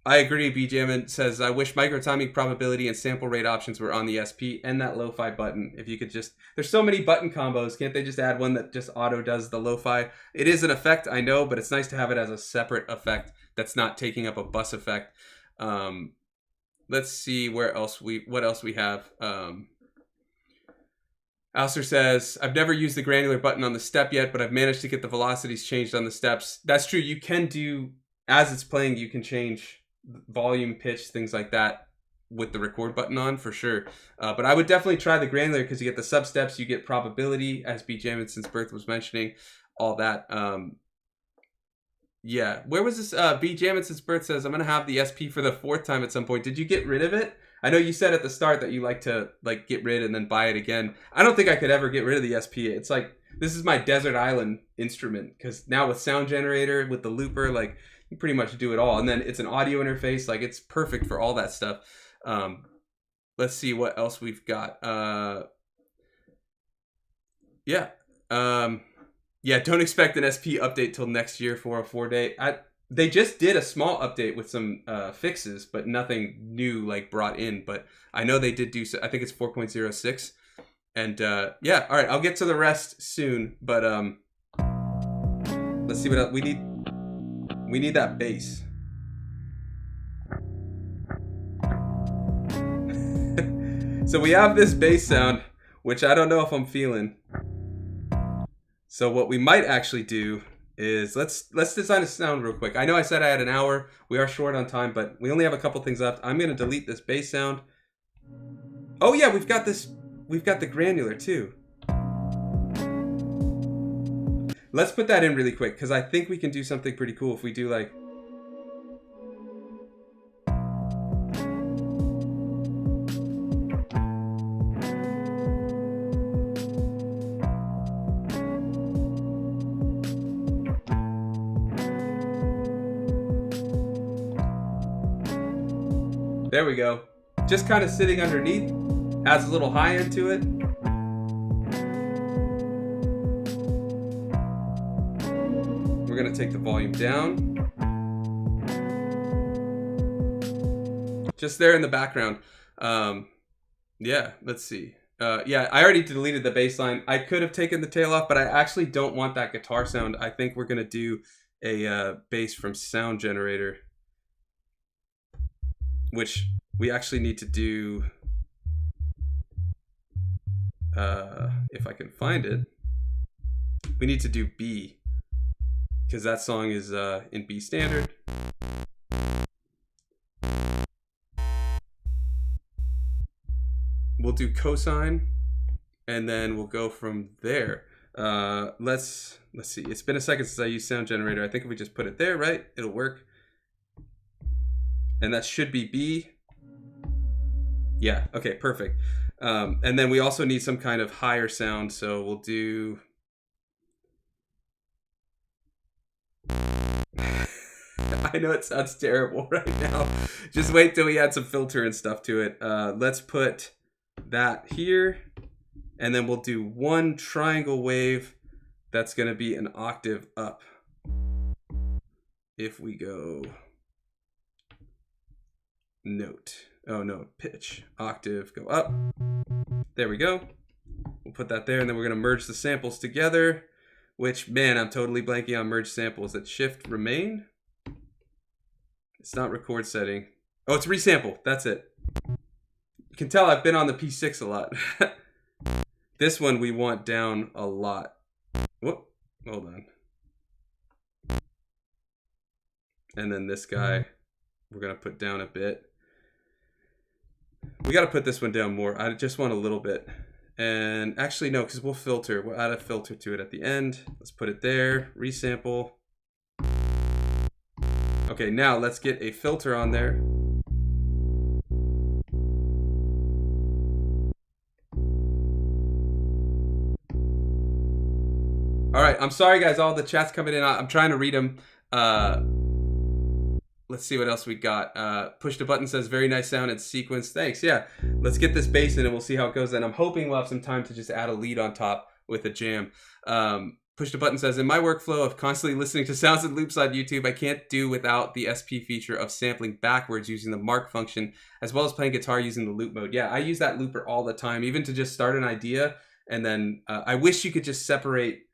I agree. Jamin says, I wish microtiming probability and sample rate options were on the SP and that lo-fi button. If you could just, there's so many button combos. Can't they just add one that just auto does the lo-fi? It is an effect, I know, but it's nice to have it as a separate effect that's not taking up a bus effect. Let's see what else we have. Alistair says, I've never used the granular button on the step yet, but I've managed to get the velocities changed on the steps. That's true. You can do, as it's playing, you can change volume, pitch, things like that with the record button on for sure. But I would definitely try the granular because you get the sub steps, you get probability, as B. Jaminson's Birth was mentioning, all that. Yeah, where was this? B. Jaminson's Birth says, I'm going to have the SP for the 4th time at some point. Did you get rid of it? I know you said at the start that you like to get rid and then buy it again. I don't think I could ever get rid of the SP. It's like, this is my desert island instrument because now with sound generator, with the looper, like you pretty much do it all. And then it's an audio interface. Like it's perfect for all that stuff. let's see what else we've got. Yeah. Yeah, don't expect an SP update till next year, 404 day. They just did a small update with some fixes, but nothing new like brought in. But I know they did do so. I think it's 4.06. And yeah, all right, I'll get to the rest soon. But let's see what else we need. We need that bass. So we have this bass sound, which I don't know if I'm feeling. So what we might actually do is let's design a sound real quick. I know I said I had an hour. We are short on time, but we only have a couple things left. I'm gonna delete this bass sound. Oh yeah, we've got this. We've got the granular too. Let's put that in really quick because I think we can do something pretty cool if we do like. There we go. Just kind of sitting underneath, adds a little high end to it. We're gonna take the volume down. Just there in the background. Yeah, let's see. Yeah, I already deleted the bass line. I could have taken the tail off, but I actually don't want that guitar sound. I think we're gonna do a bass from sound generator, which we actually need to do, if I can find it, we need to do B, because that song is in B standard. We'll do cosine, and then we'll go from there. Let's see, it's been a second since I used sound generator. I think if we just put it there, right, it'll work. And that should be B. Yeah, okay, perfect. And then we also need some kind of higher sound, so we'll do... I know it sounds terrible right now. Just wait till we add some filter and stuff to it. Let's put that here, and then we'll do one triangle wave that's gonna be an octave up. If we go... note, oh no, pitch, octave, go up. There we go. We'll put that there, and then we're gonna merge the samples together, which, man, I'm totally blanking on merge samples. That shift remain. It's not record setting. Oh, it's resample, that's it. You can tell I've been on the P6 a lot. This one we want down a lot. Whoop, hold on. And then this guy, we're gonna put down a bit. We got to put this one down more. I just want a little bit. And actually, no, because we'll filter. We'll add a filter to it at the end. Let's put it there. Resample. Okay, now let's get a filter on there. All right, I'm sorry, guys. All the chats coming in. I'm trying to read them. Let's see what else we got. Push the button says very nice sound and sequence. Thanks. Yeah, let's get this bass in and we'll see how it goes. And I'm hoping we'll have some time to just add a lead on top with a jam. Push the button says, in my workflow of constantly listening to sounds and loops on YouTube, I can't do without the SP feature of sampling backwards using the mark function, as well as playing guitar using the loop mode. Yeah, I use that looper all the time, even to just start an idea. And then I wish you could just separate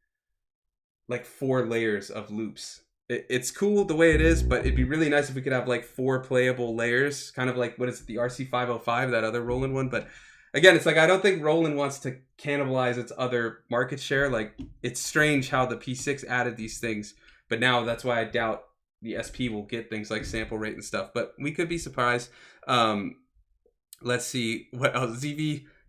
like 4 layers of loops. It's cool the way it is, but it'd be really nice if we could have like 4 playable layers, kind of like, what is it, the RC505, that other Roland one. But again, it's like, I don't think Roland wants to cannibalize its other market share. Like, it's strange how the P6 added these things, but now that's why I doubt the SP will get things like sample rate and stuff, but we could be surprised. Let's see what else.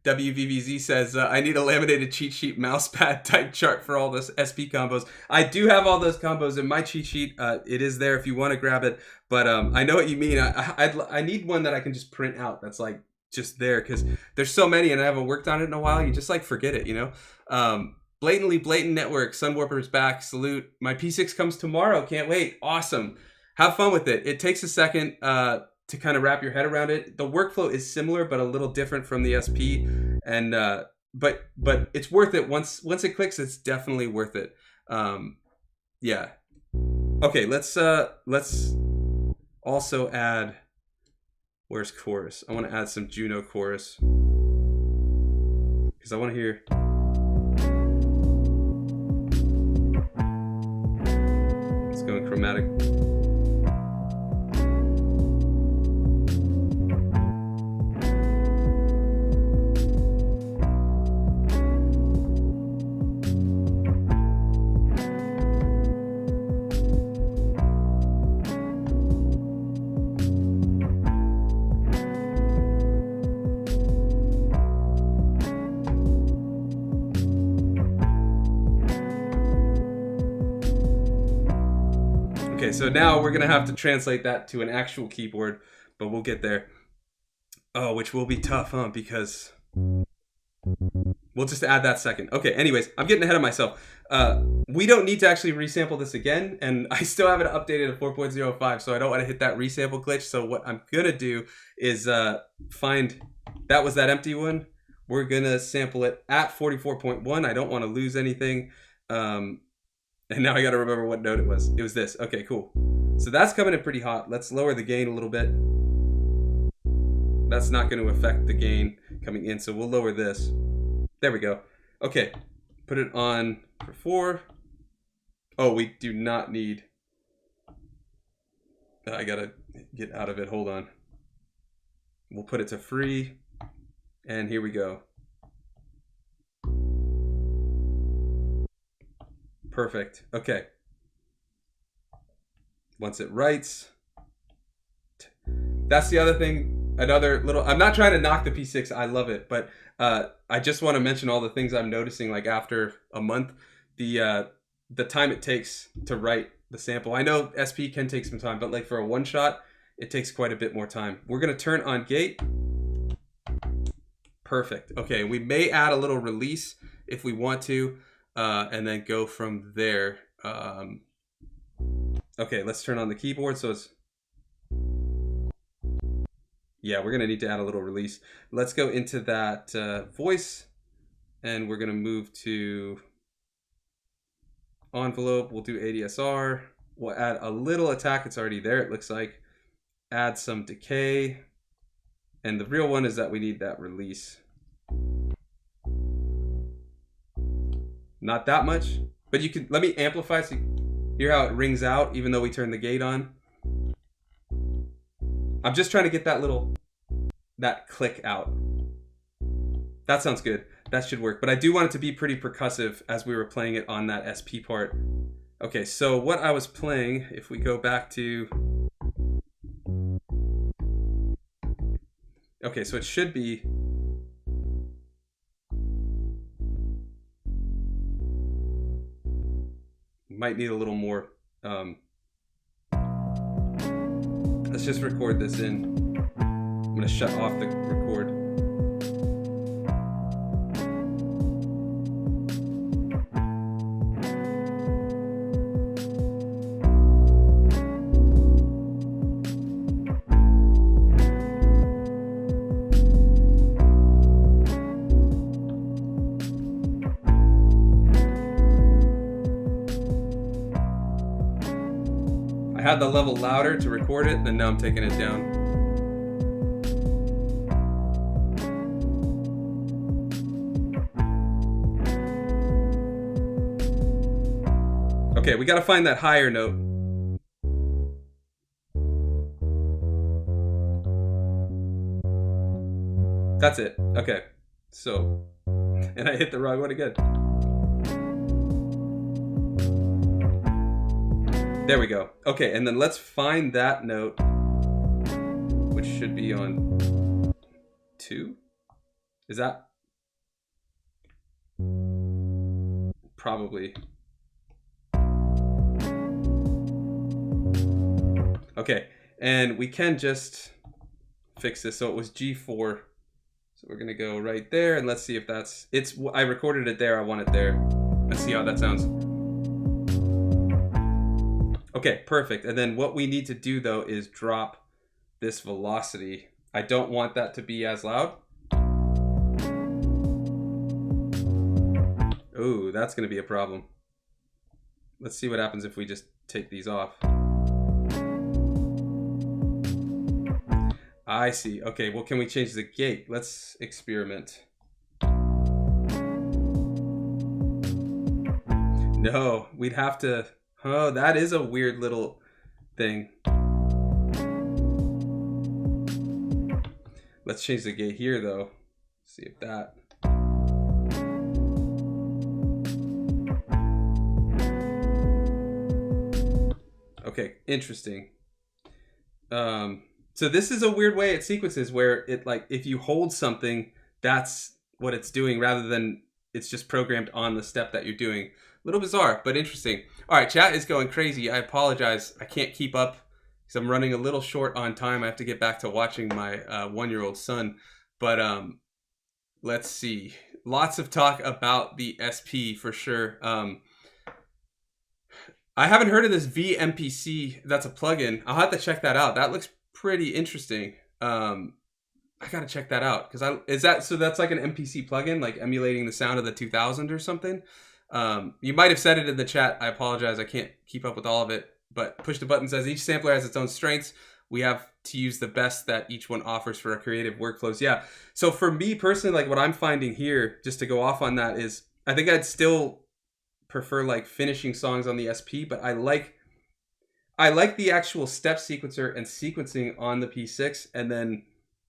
WVVZ says, I need a laminated cheat sheet mousepad type chart for all this SP combos. I do have all those combos in my cheat sheet. It is there if you want to grab it. But I know what you mean. I need one that I can just print out that's like just there, because there's so many and I haven't worked on it in a while. You just like forget it, you know? Blatantly Blatant Network, Sunwarper's back, salute. My P6 comes tomorrow. Can't wait. Awesome. Have fun with it. It takes a second to kind of wrap your head around it. The workflow is similar, but a little different from the SP. And but it's worth it. Once it clicks, it's definitely worth it. Yeah. Okay, let's also add, where's chorus? I want to add some Juno chorus because I want to hear. Let's go in chromatic. Okay, so now we're gonna have to translate that to an actual keyboard, but we'll get there. Oh, which will be tough, huh? Because we'll just add that second. Okay, anyways, I'm getting ahead of myself. We don't need to actually resample this again, and I still haven't updated to 4.05, so I don't want to hit that resample glitch. So what I'm gonna do is find, that was that empty one. We're gonna sample it at 44.1. I don't want to lose anything. And now I got to remember what note it was. It was this. Okay, cool. So that's coming in pretty hot. Let's lower the gain a little bit. That's not going to affect the gain coming in, so we'll lower this. There we go. Okay, put it on for 4. Oh, we do not need... I got to get out of it. Hold on. We'll put it to free. And here we go. Perfect. Okay. Once it writes, that's the other thing. Another little, I'm not trying to knock the P6. I love it, but I just want to mention all the things I'm noticing. Like after a month, the time it takes to write the sample. I know SP can take some time, but like for a one shot, it takes quite a bit more time. We're gonna turn on gate. Perfect. Okay, we may add a little release if we want to. And then go from there. Okay, let's turn on the keyboard. So it's, yeah, we're gonna need to add a little release. Let's go into that voice, and we're gonna move to envelope. We'll do ADSR. We'll add a little attack. It's already there, it looks like. Add some decay. And the real one is that we need that release. Not that much, but you can, let me amplify so you hear how it rings out even though we turn the gate on. I'm just trying to get that click out. That sounds good. That should work, but I do want it to be pretty percussive as we were playing it on that SP part. Okay, so what I was playing, if we go back to, okay, so it should be, might need a little more. Let's just record this in. I'm gonna shut off the record. I had the level louder to record it, then now I'm taking it down. Okay, we gotta find that higher note. That's it. Okay, so, and I hit the wrong one again. There we go. Okay, and then let's find that note, which should be on 2. Is that? Probably. Okay, and we can just fix this. So it was G4. So we're gonna go right there, and let's see if that's, I recorded it there, I want it there. Let's see how that sounds. Okay, perfect. And then what we need to do though is drop this velocity. I don't want that to be as loud. Ooh, that's going to be a problem. Let's see what happens if we just take these off. I see. Okay, well, can we change the gate? Let's experiment. No, we'd have to... Oh, that is a weird little thing. Let's change the gate here, though. See if that... Okay, interesting. So this is a weird way it sequences where it, like, if you hold something, that's what it's doing rather than it's just programmed on the step that you're doing. A little bizarre, but interesting. All right, chat is going crazy. I apologize. I can't keep up because I'm running a little short on time. I have to get back to watching my one-year-old son. But let's see. Lots of talk about the SP for sure. I haven't heard of this VMPC. That's a plugin. I'll have to check that out. That looks pretty interesting. I gotta check that out because so that's like an MPC plugin, like emulating the sound of the 2000 or something. You might have said it in the chat. I apologize. I can't keep up with all of it. But Push the Button says each sampler has its own strengths. We have to use the best that each one offers for our creative workflows. Yeah. So for me personally, like what I'm finding here, just to go off on that, is I think I'd still prefer like finishing songs on the SP, but I like the actual step sequencer and sequencing on the P6, and then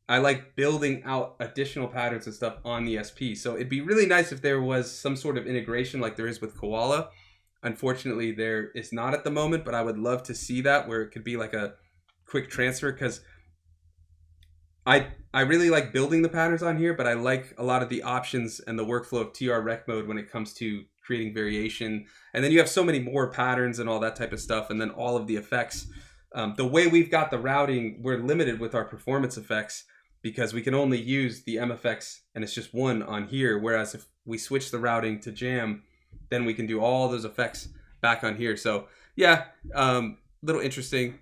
I like building out additional patterns and stuff on the SP. So it'd be really nice if there was some sort of integration like there is with Koala. Unfortunately, there is not at the moment, but I would love to see that where it could be like a quick transfer, because I really like building the patterns on here, but I like a lot of the options and the workflow of TR Rec mode when it comes to creating variation. And then you have so many more patterns and all that type of stuff, and then all of the effects. The way we've got the routing, we're limited with our performance effects because we can only use the M effects, and it's just one on here. Whereas if we switch the routing to Jam, then we can do all those effects back on here. So yeah, little interesting.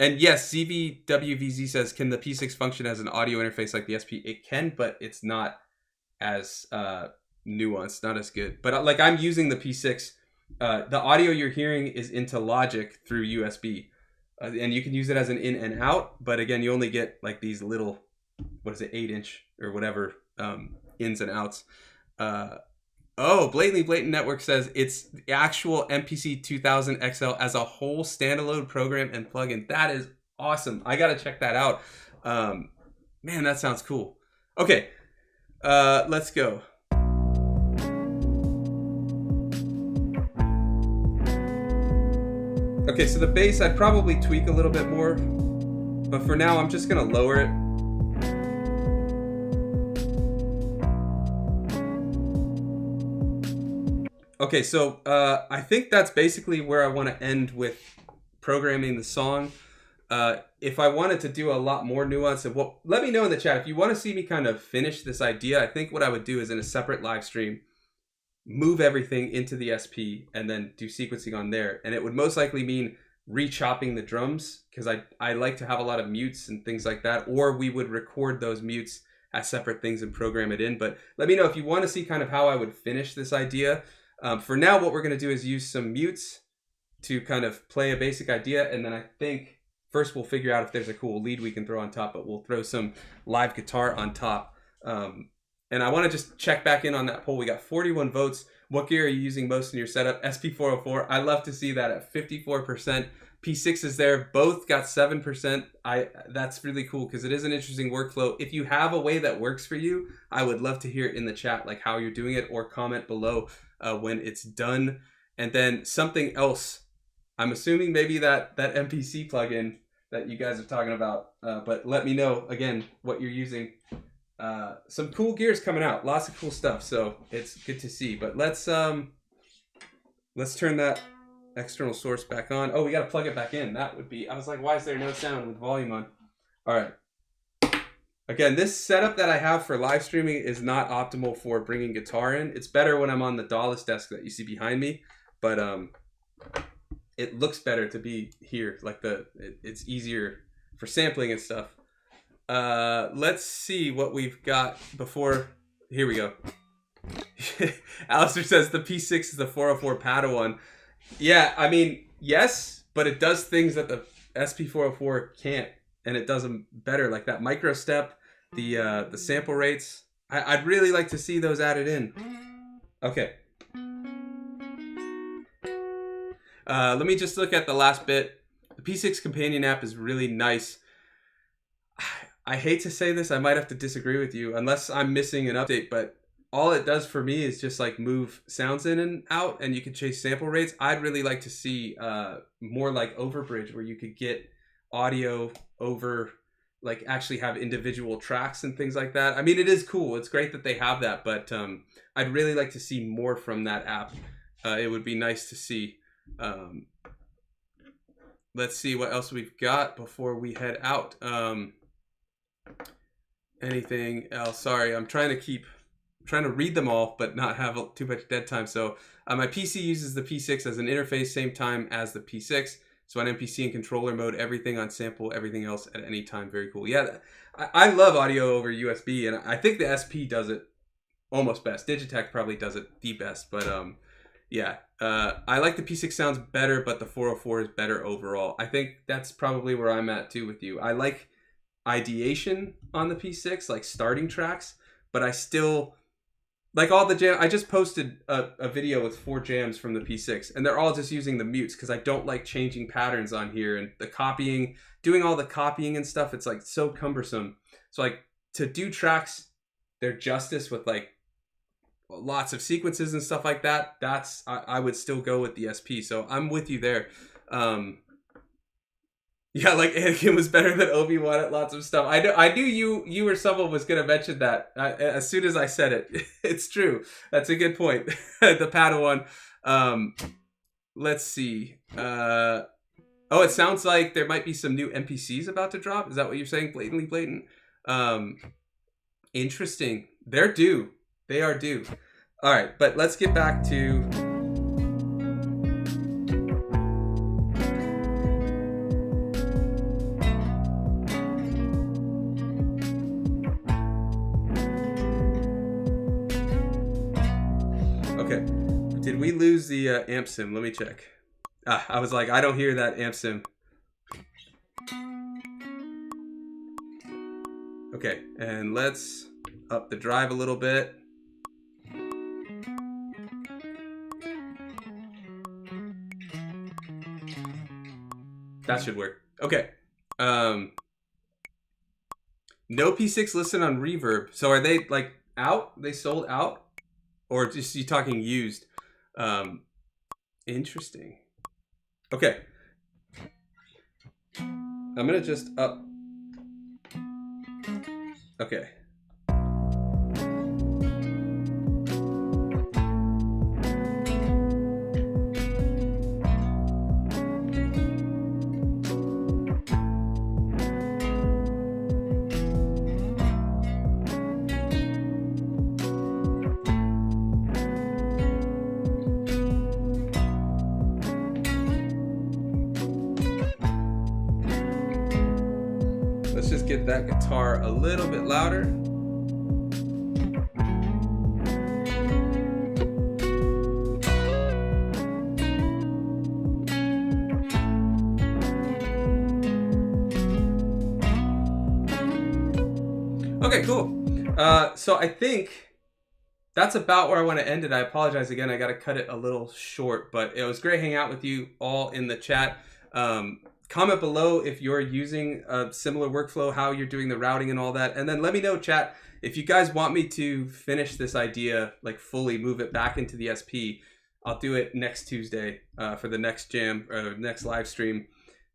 And yes, CVWVZ says, can the P6 function as an audio interface like the SP? It can, but it's not as nuanced, not as good. But like I'm using the P6. The audio you're hearing is into Logic through USB. And you can use it as an in and out. But again, you only get like these little, 8-inch or whatever ins and outs. Oh, Blatant Network says it's the actual MPC 2000 XL as a whole standalone program and plugin. That is awesome. I got to check that out. Man, that sounds cool. Okay, let's go. Okay, so the bass I'd probably tweak a little bit more, but for now I'm just going to lower it. Okay, so I think that's basically where I want to end with programming the song. If I wanted to do a lot more nuance, let me know in the chat. If you want to see me kind of finish this idea, I think what I would do is in a separate live stream, move everything into the SP and then do sequencing on there. And it would most likely mean re-chopping the drums, because I like to have a lot of mutes and things like that. Or we would record those mutes as separate things and program it in. But let me know if you want to see kind of how I would finish this idea. For now, what we're going to do is use some mutes to kind of play a basic idea. And then I think first we'll figure out if there's a cool lead we can throw on top, but we'll throw some live guitar on top. And I want to just check back in on that poll. We got 41 votes. What gear are you using most in your setup? SP404. I love to see that at 54%. P6 is there. Both got 7%. That's really cool because it is an interesting workflow. If you have a way that works for you, I would love to hear it in the chat, like how you're doing it, or comment below when it's done. And then something else. I'm assuming maybe that MPC plugin that you guys are talking about. But let me know, again, what you're using. Some cool gears coming out. Lots of cool stuff. So it's good to see. But let's turn that external source back on. Oh, we got to plug it back in. That would be... I was like, why is there no sound with volume on? All right. Again, this setup that I have for live streaming is not optimal for bringing guitar in. It's better when I'm on the DAWless desk that you see behind me. But it looks better to be here. Like it's easier for sampling and stuff. Let's see what we've got before. Here we go. Alistair says the P6 is the 404 Padawan. Yeah, I mean, yes, but it does things that the SP404 can't, and it does them better, like that micro step, the sample rates. I'd really like to see those added in. Okay. Let me just look at the last bit. The P6 companion app is really nice. I hate to say this, I might have to disagree with you, unless I'm missing an update, but all it does for me is just like move sounds in and out, and you can chase sample rates. I'd really like to see more like overbridge, where you could get audio over, like actually have individual tracks and things like that. I mean, it is cool. It's great that they have that, but I'd really like to see more from that app. It would be nice to see. Let's see what else we've got before we head out. Anything else? Sorry, I'm trying to read them all, but not have too much dead time. So my PC uses the P6 as an interface, same time as the P6. So on MPC and controller mode, everything on sample, everything else at any time. Very cool. Yeah, I love audio over USB, and I think the SP does it almost best. Digitech probably does it the best, but yeah. I like the P6 sounds better, but the 404 is better overall. I think that's probably where I'm at too with you. I like ideation on the P6, like starting tracks, but I still like all the jam. I just posted a video with 4 jams from the P6, and they're all just using the mutes because I don't like changing patterns on here, and the copying, doing all the copying and stuff. It's like so cumbersome. So like to do tracks their justice with like lots of sequences and stuff like that, that's I would still go with the SP. So I'm with you there. Yeah, like Anakin was better than Obi-Wan at lots of stuff. I knew you or someone was gonna mention that as soon as I said it. It's true. That's a good point. The Padawan. Let's see. Oh, it sounds like there might be some new NPCs about to drop. Is that what you're saying? Blatantly blatant. Interesting. They're due. They are due. All right, but let's get back to. Okay, did we lose the amp sim? Let me check. I was like, I don't hear that amp sim. Okay, and let's up the drive a little bit. That should work. Okay. No P6 listed on Reverb. So are they like out? They sold out? Or just you talking used? Interesting. Okay. I'm gonna just up. Okay. Let's just get that guitar a little bit louder. Okay, cool. So I think that's about where I want to end it. I apologize again. I got to cut it a little short, but it was great hanging out with you all in the chat. Comment below if you're using a similar workflow, how you're doing the routing and all that. And then let me know, chat, if you guys want me to finish this idea, like fully move it back into the SP, I'll do it next Tuesday for the next jam or next live stream.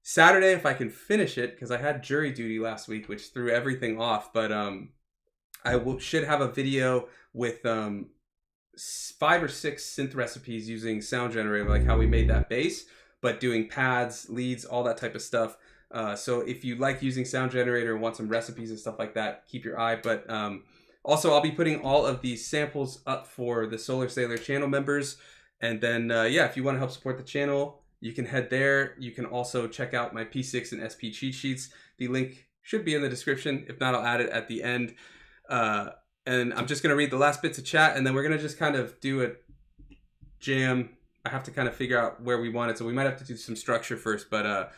Saturday, if I can finish it, because I had jury duty last week, which threw everything off. But should have a video with 5 or 6 synth recipes using Sound Generator, like how we made that bass, but doing pads, leads, all that type of stuff. So if you like using Sound Generator and want some recipes and stuff like that, keep your eye. But also, I'll be putting all of these samples up for the Solar Sailor channel members. And then, yeah, if you want to help support the channel, you can head there. You can also check out my P6 and SP cheat sheets. The link should be in the description. If not, I'll add it at the end. And I'm just going to read the last bits of chat, and then we're going to just kind of do a jam. I have to kind of figure out where we want it, so we might have to do some structure first. But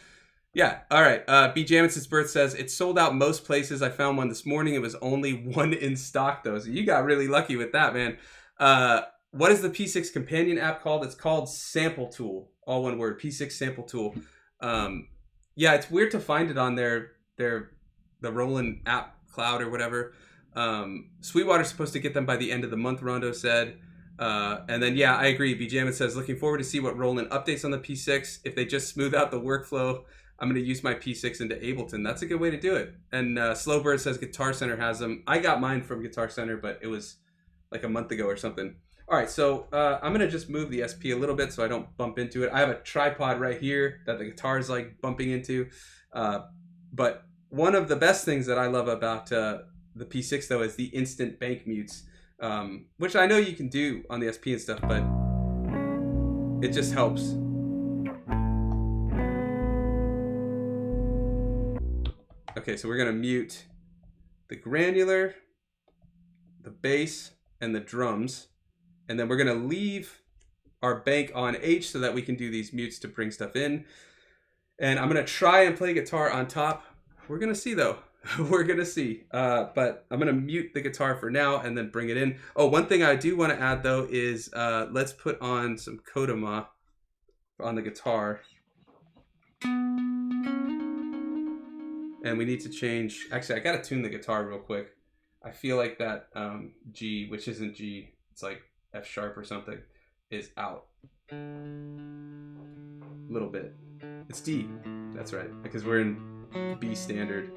yeah, all right. B. Jamison's Birth says, it's sold out most places. I found one this morning. It was only one in stock, though. So you got really lucky with that, man. What is the P6 companion app called? It's called Sample Tool. All one word, P6 Sample Tool. Yeah, it's weird to find it on the Roland app cloud or whatever. Sweetwater's supposed to get them by the end of the month, Rondo said. And then, yeah, I agree. Bjamin says, looking forward to see what Roland updates on the P6. If they just smooth out the workflow, I'm going to use my P6 into Ableton. That's a good way to do it. And Slowbird says Guitar Center has them. I got mine from Guitar Center, but it was like a month ago or something. All right, so I'm going to just move the SP a little bit so I don't bump into it. I have a tripod right here that the guitar is like bumping into. But one of the best things that I love about the P6, though, is the instant bank mutes, which I know you can do on the SP and stuff, but it just helps. Okay, so we're going to mute the granular, the bass, and the drums. And then we're going to leave our bank on H so that we can do these mutes to bring stuff in. And I'm going to try and play guitar on top. We're going to see, though. We're going to see. But I'm going to mute the guitar for now and then bring it in. Oh, one thing I do want to add, though, is let's put on some Kodama on the guitar. And we need to change... Actually, I got to tune the guitar real quick. I feel like that G, which isn't G, it's like F sharp or something, is out. A little bit. It's D. That's right, because we're in B standard.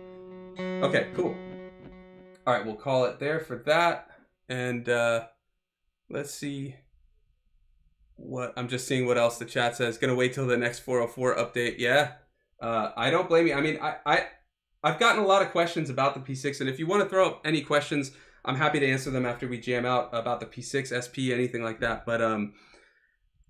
Okay, cool. All right, we'll call it there for that. And let's see what... I'm just seeing what else the chat says. Gonna wait till the next 404 update. Yeah, I don't blame you. I mean, I've gotten a lot of questions about the P6, and if you want to throw up any questions, I'm happy to answer them after we jam out about the P6, SP, anything like that. But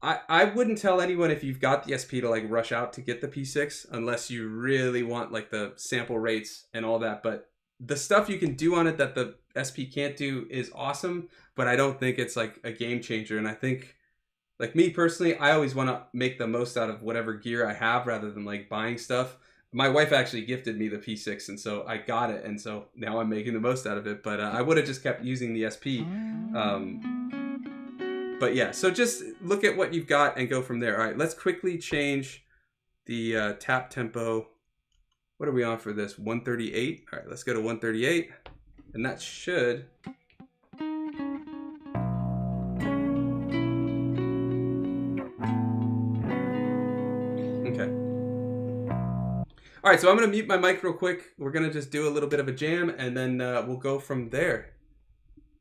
I wouldn't tell anyone if you've got the SP to like rush out to get the P6 unless you really want like the sample rates and all that. But the stuff you can do on it that the SP can't do is awesome, but I don't think it's like a game changer. And I think, like me personally, I always want to make the most out of whatever gear I have rather than like buying stuff. My wife actually gifted me the P6, and so I got it, and so now I'm making the most out of it. But I would have just kept using the SP. But yeah, so just look at what you've got and go from there. All right, let's quickly change the tap tempo. What are we on for this? 138? All right, let's go to 138, and that should... All right, so I'm going to mute my mic real quick. We're going to just do a little bit of a jam, and then we'll go from there.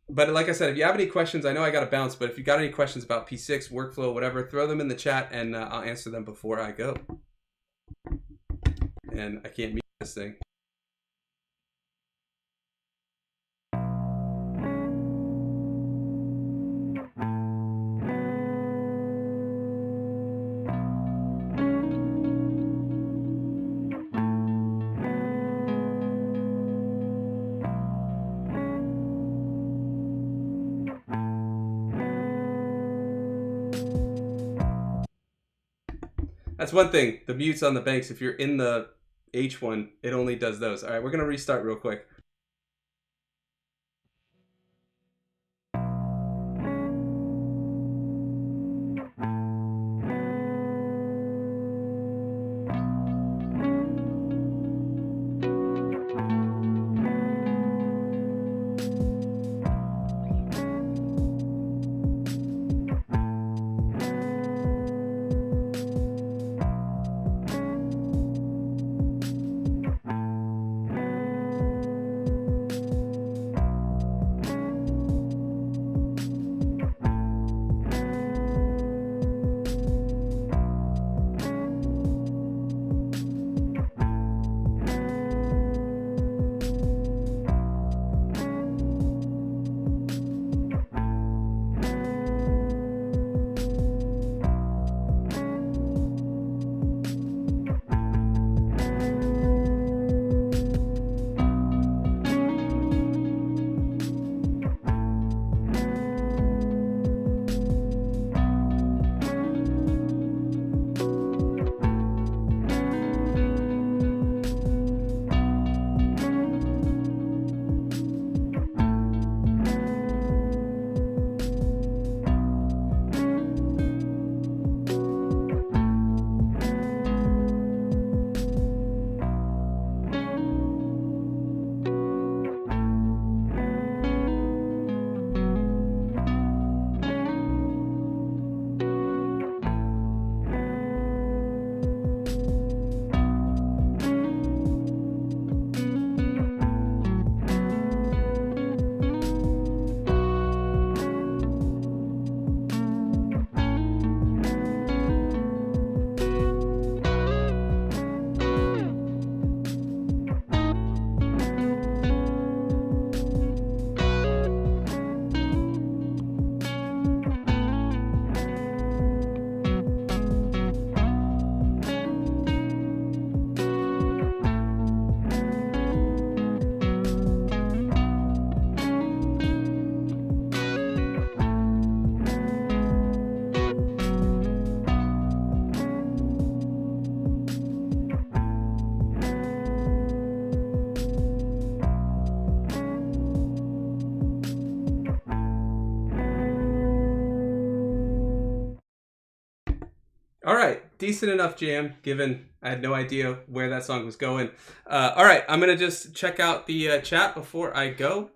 But like I said, if you have any questions, I know I got to bounce, but if you got any questions about P6, workflow, whatever, throw them in the chat, and I'll answer them before I go. And I can't mute this thing. That's one thing, the mutes on the banks, if you're in the H one, it only does those. All right, we're going to restart real quick. All right, decent enough jam, given I had no idea where that song was going. All right, I'm going to just check out the chat before I go.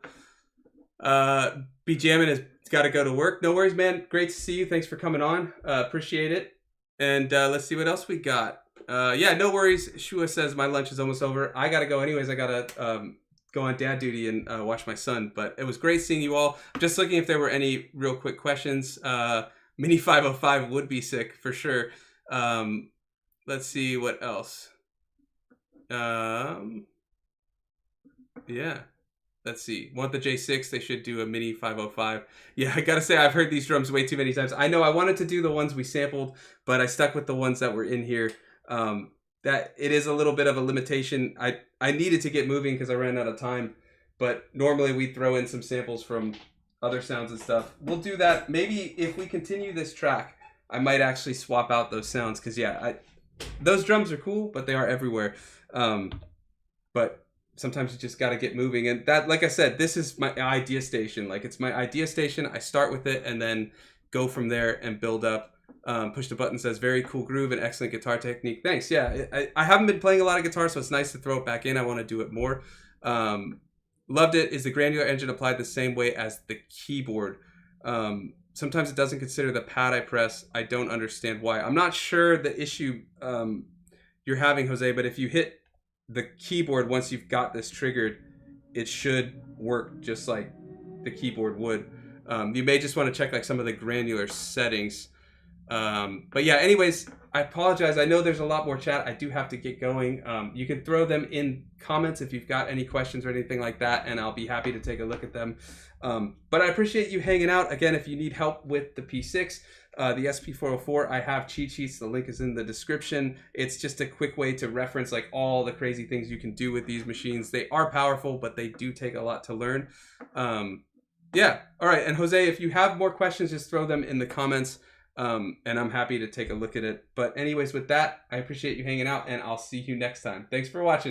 Be jamming has got to go to work. No worries, man. Great to see you. Thanks for coming on. Appreciate it. And let's see what else we got. Yeah, no worries. Shua says my lunch is almost over. I got to go anyways. I got to go on dad duty and watch my son. But it was great seeing you all. Just looking if there were any real quick questions. Mini 505 would be sick for sure. Let's see what else. Yeah. Let's see. Want the J6? They should do a Mini 505. Yeah, I gotta say, I've heard these drums way too many times. I know I wanted to do the ones we sampled, but I stuck with the ones that were in here. That it is a little bit of a limitation. I needed to get moving because I ran out of time. But normally we throw in some samples from other sounds and stuff. We'll do that. Maybe if we continue this track, I might actually swap out those sounds. Because, yeah, those drums are cool, but they are everywhere. But sometimes you just got to get moving. And that, like I said, this is my idea station. Like, it's my idea station. I start with it and then go from there and build up. Push the button says, very cool groove and excellent guitar technique. Thanks. Yeah, I haven't been playing a lot of guitar, so it's nice to throw it back in. I want to do it more. Loved it. Is the Granular Engine applied the same way as the keyboard? Sometimes it doesn't consider the pad I press. I don't understand why. I'm not sure the issue you're having, Jose, but if you hit the keyboard once you've got this triggered, it should work just like the keyboard would. You may just want to check like some of the granular settings. But yeah, anyways, I apologize. I know there's a lot more chat. I do have to get going. You can throw them in comments if you've got any questions or anything like that, and I'll be happy to take a look at them. But I appreciate you hanging out. Again, if you need help with the P6, the SP404, I have cheat sheets. The link is in the description. It's just a quick way to reference like all the crazy things you can do with these machines. They are powerful, but they do take a lot to learn. Yeah. All right. And Jose, if you have more questions, just throw them in the comments. And I'm happy to take a look at it. But anyways, with that, I appreciate you hanging out, and I'll see you next time. Thanks for watching.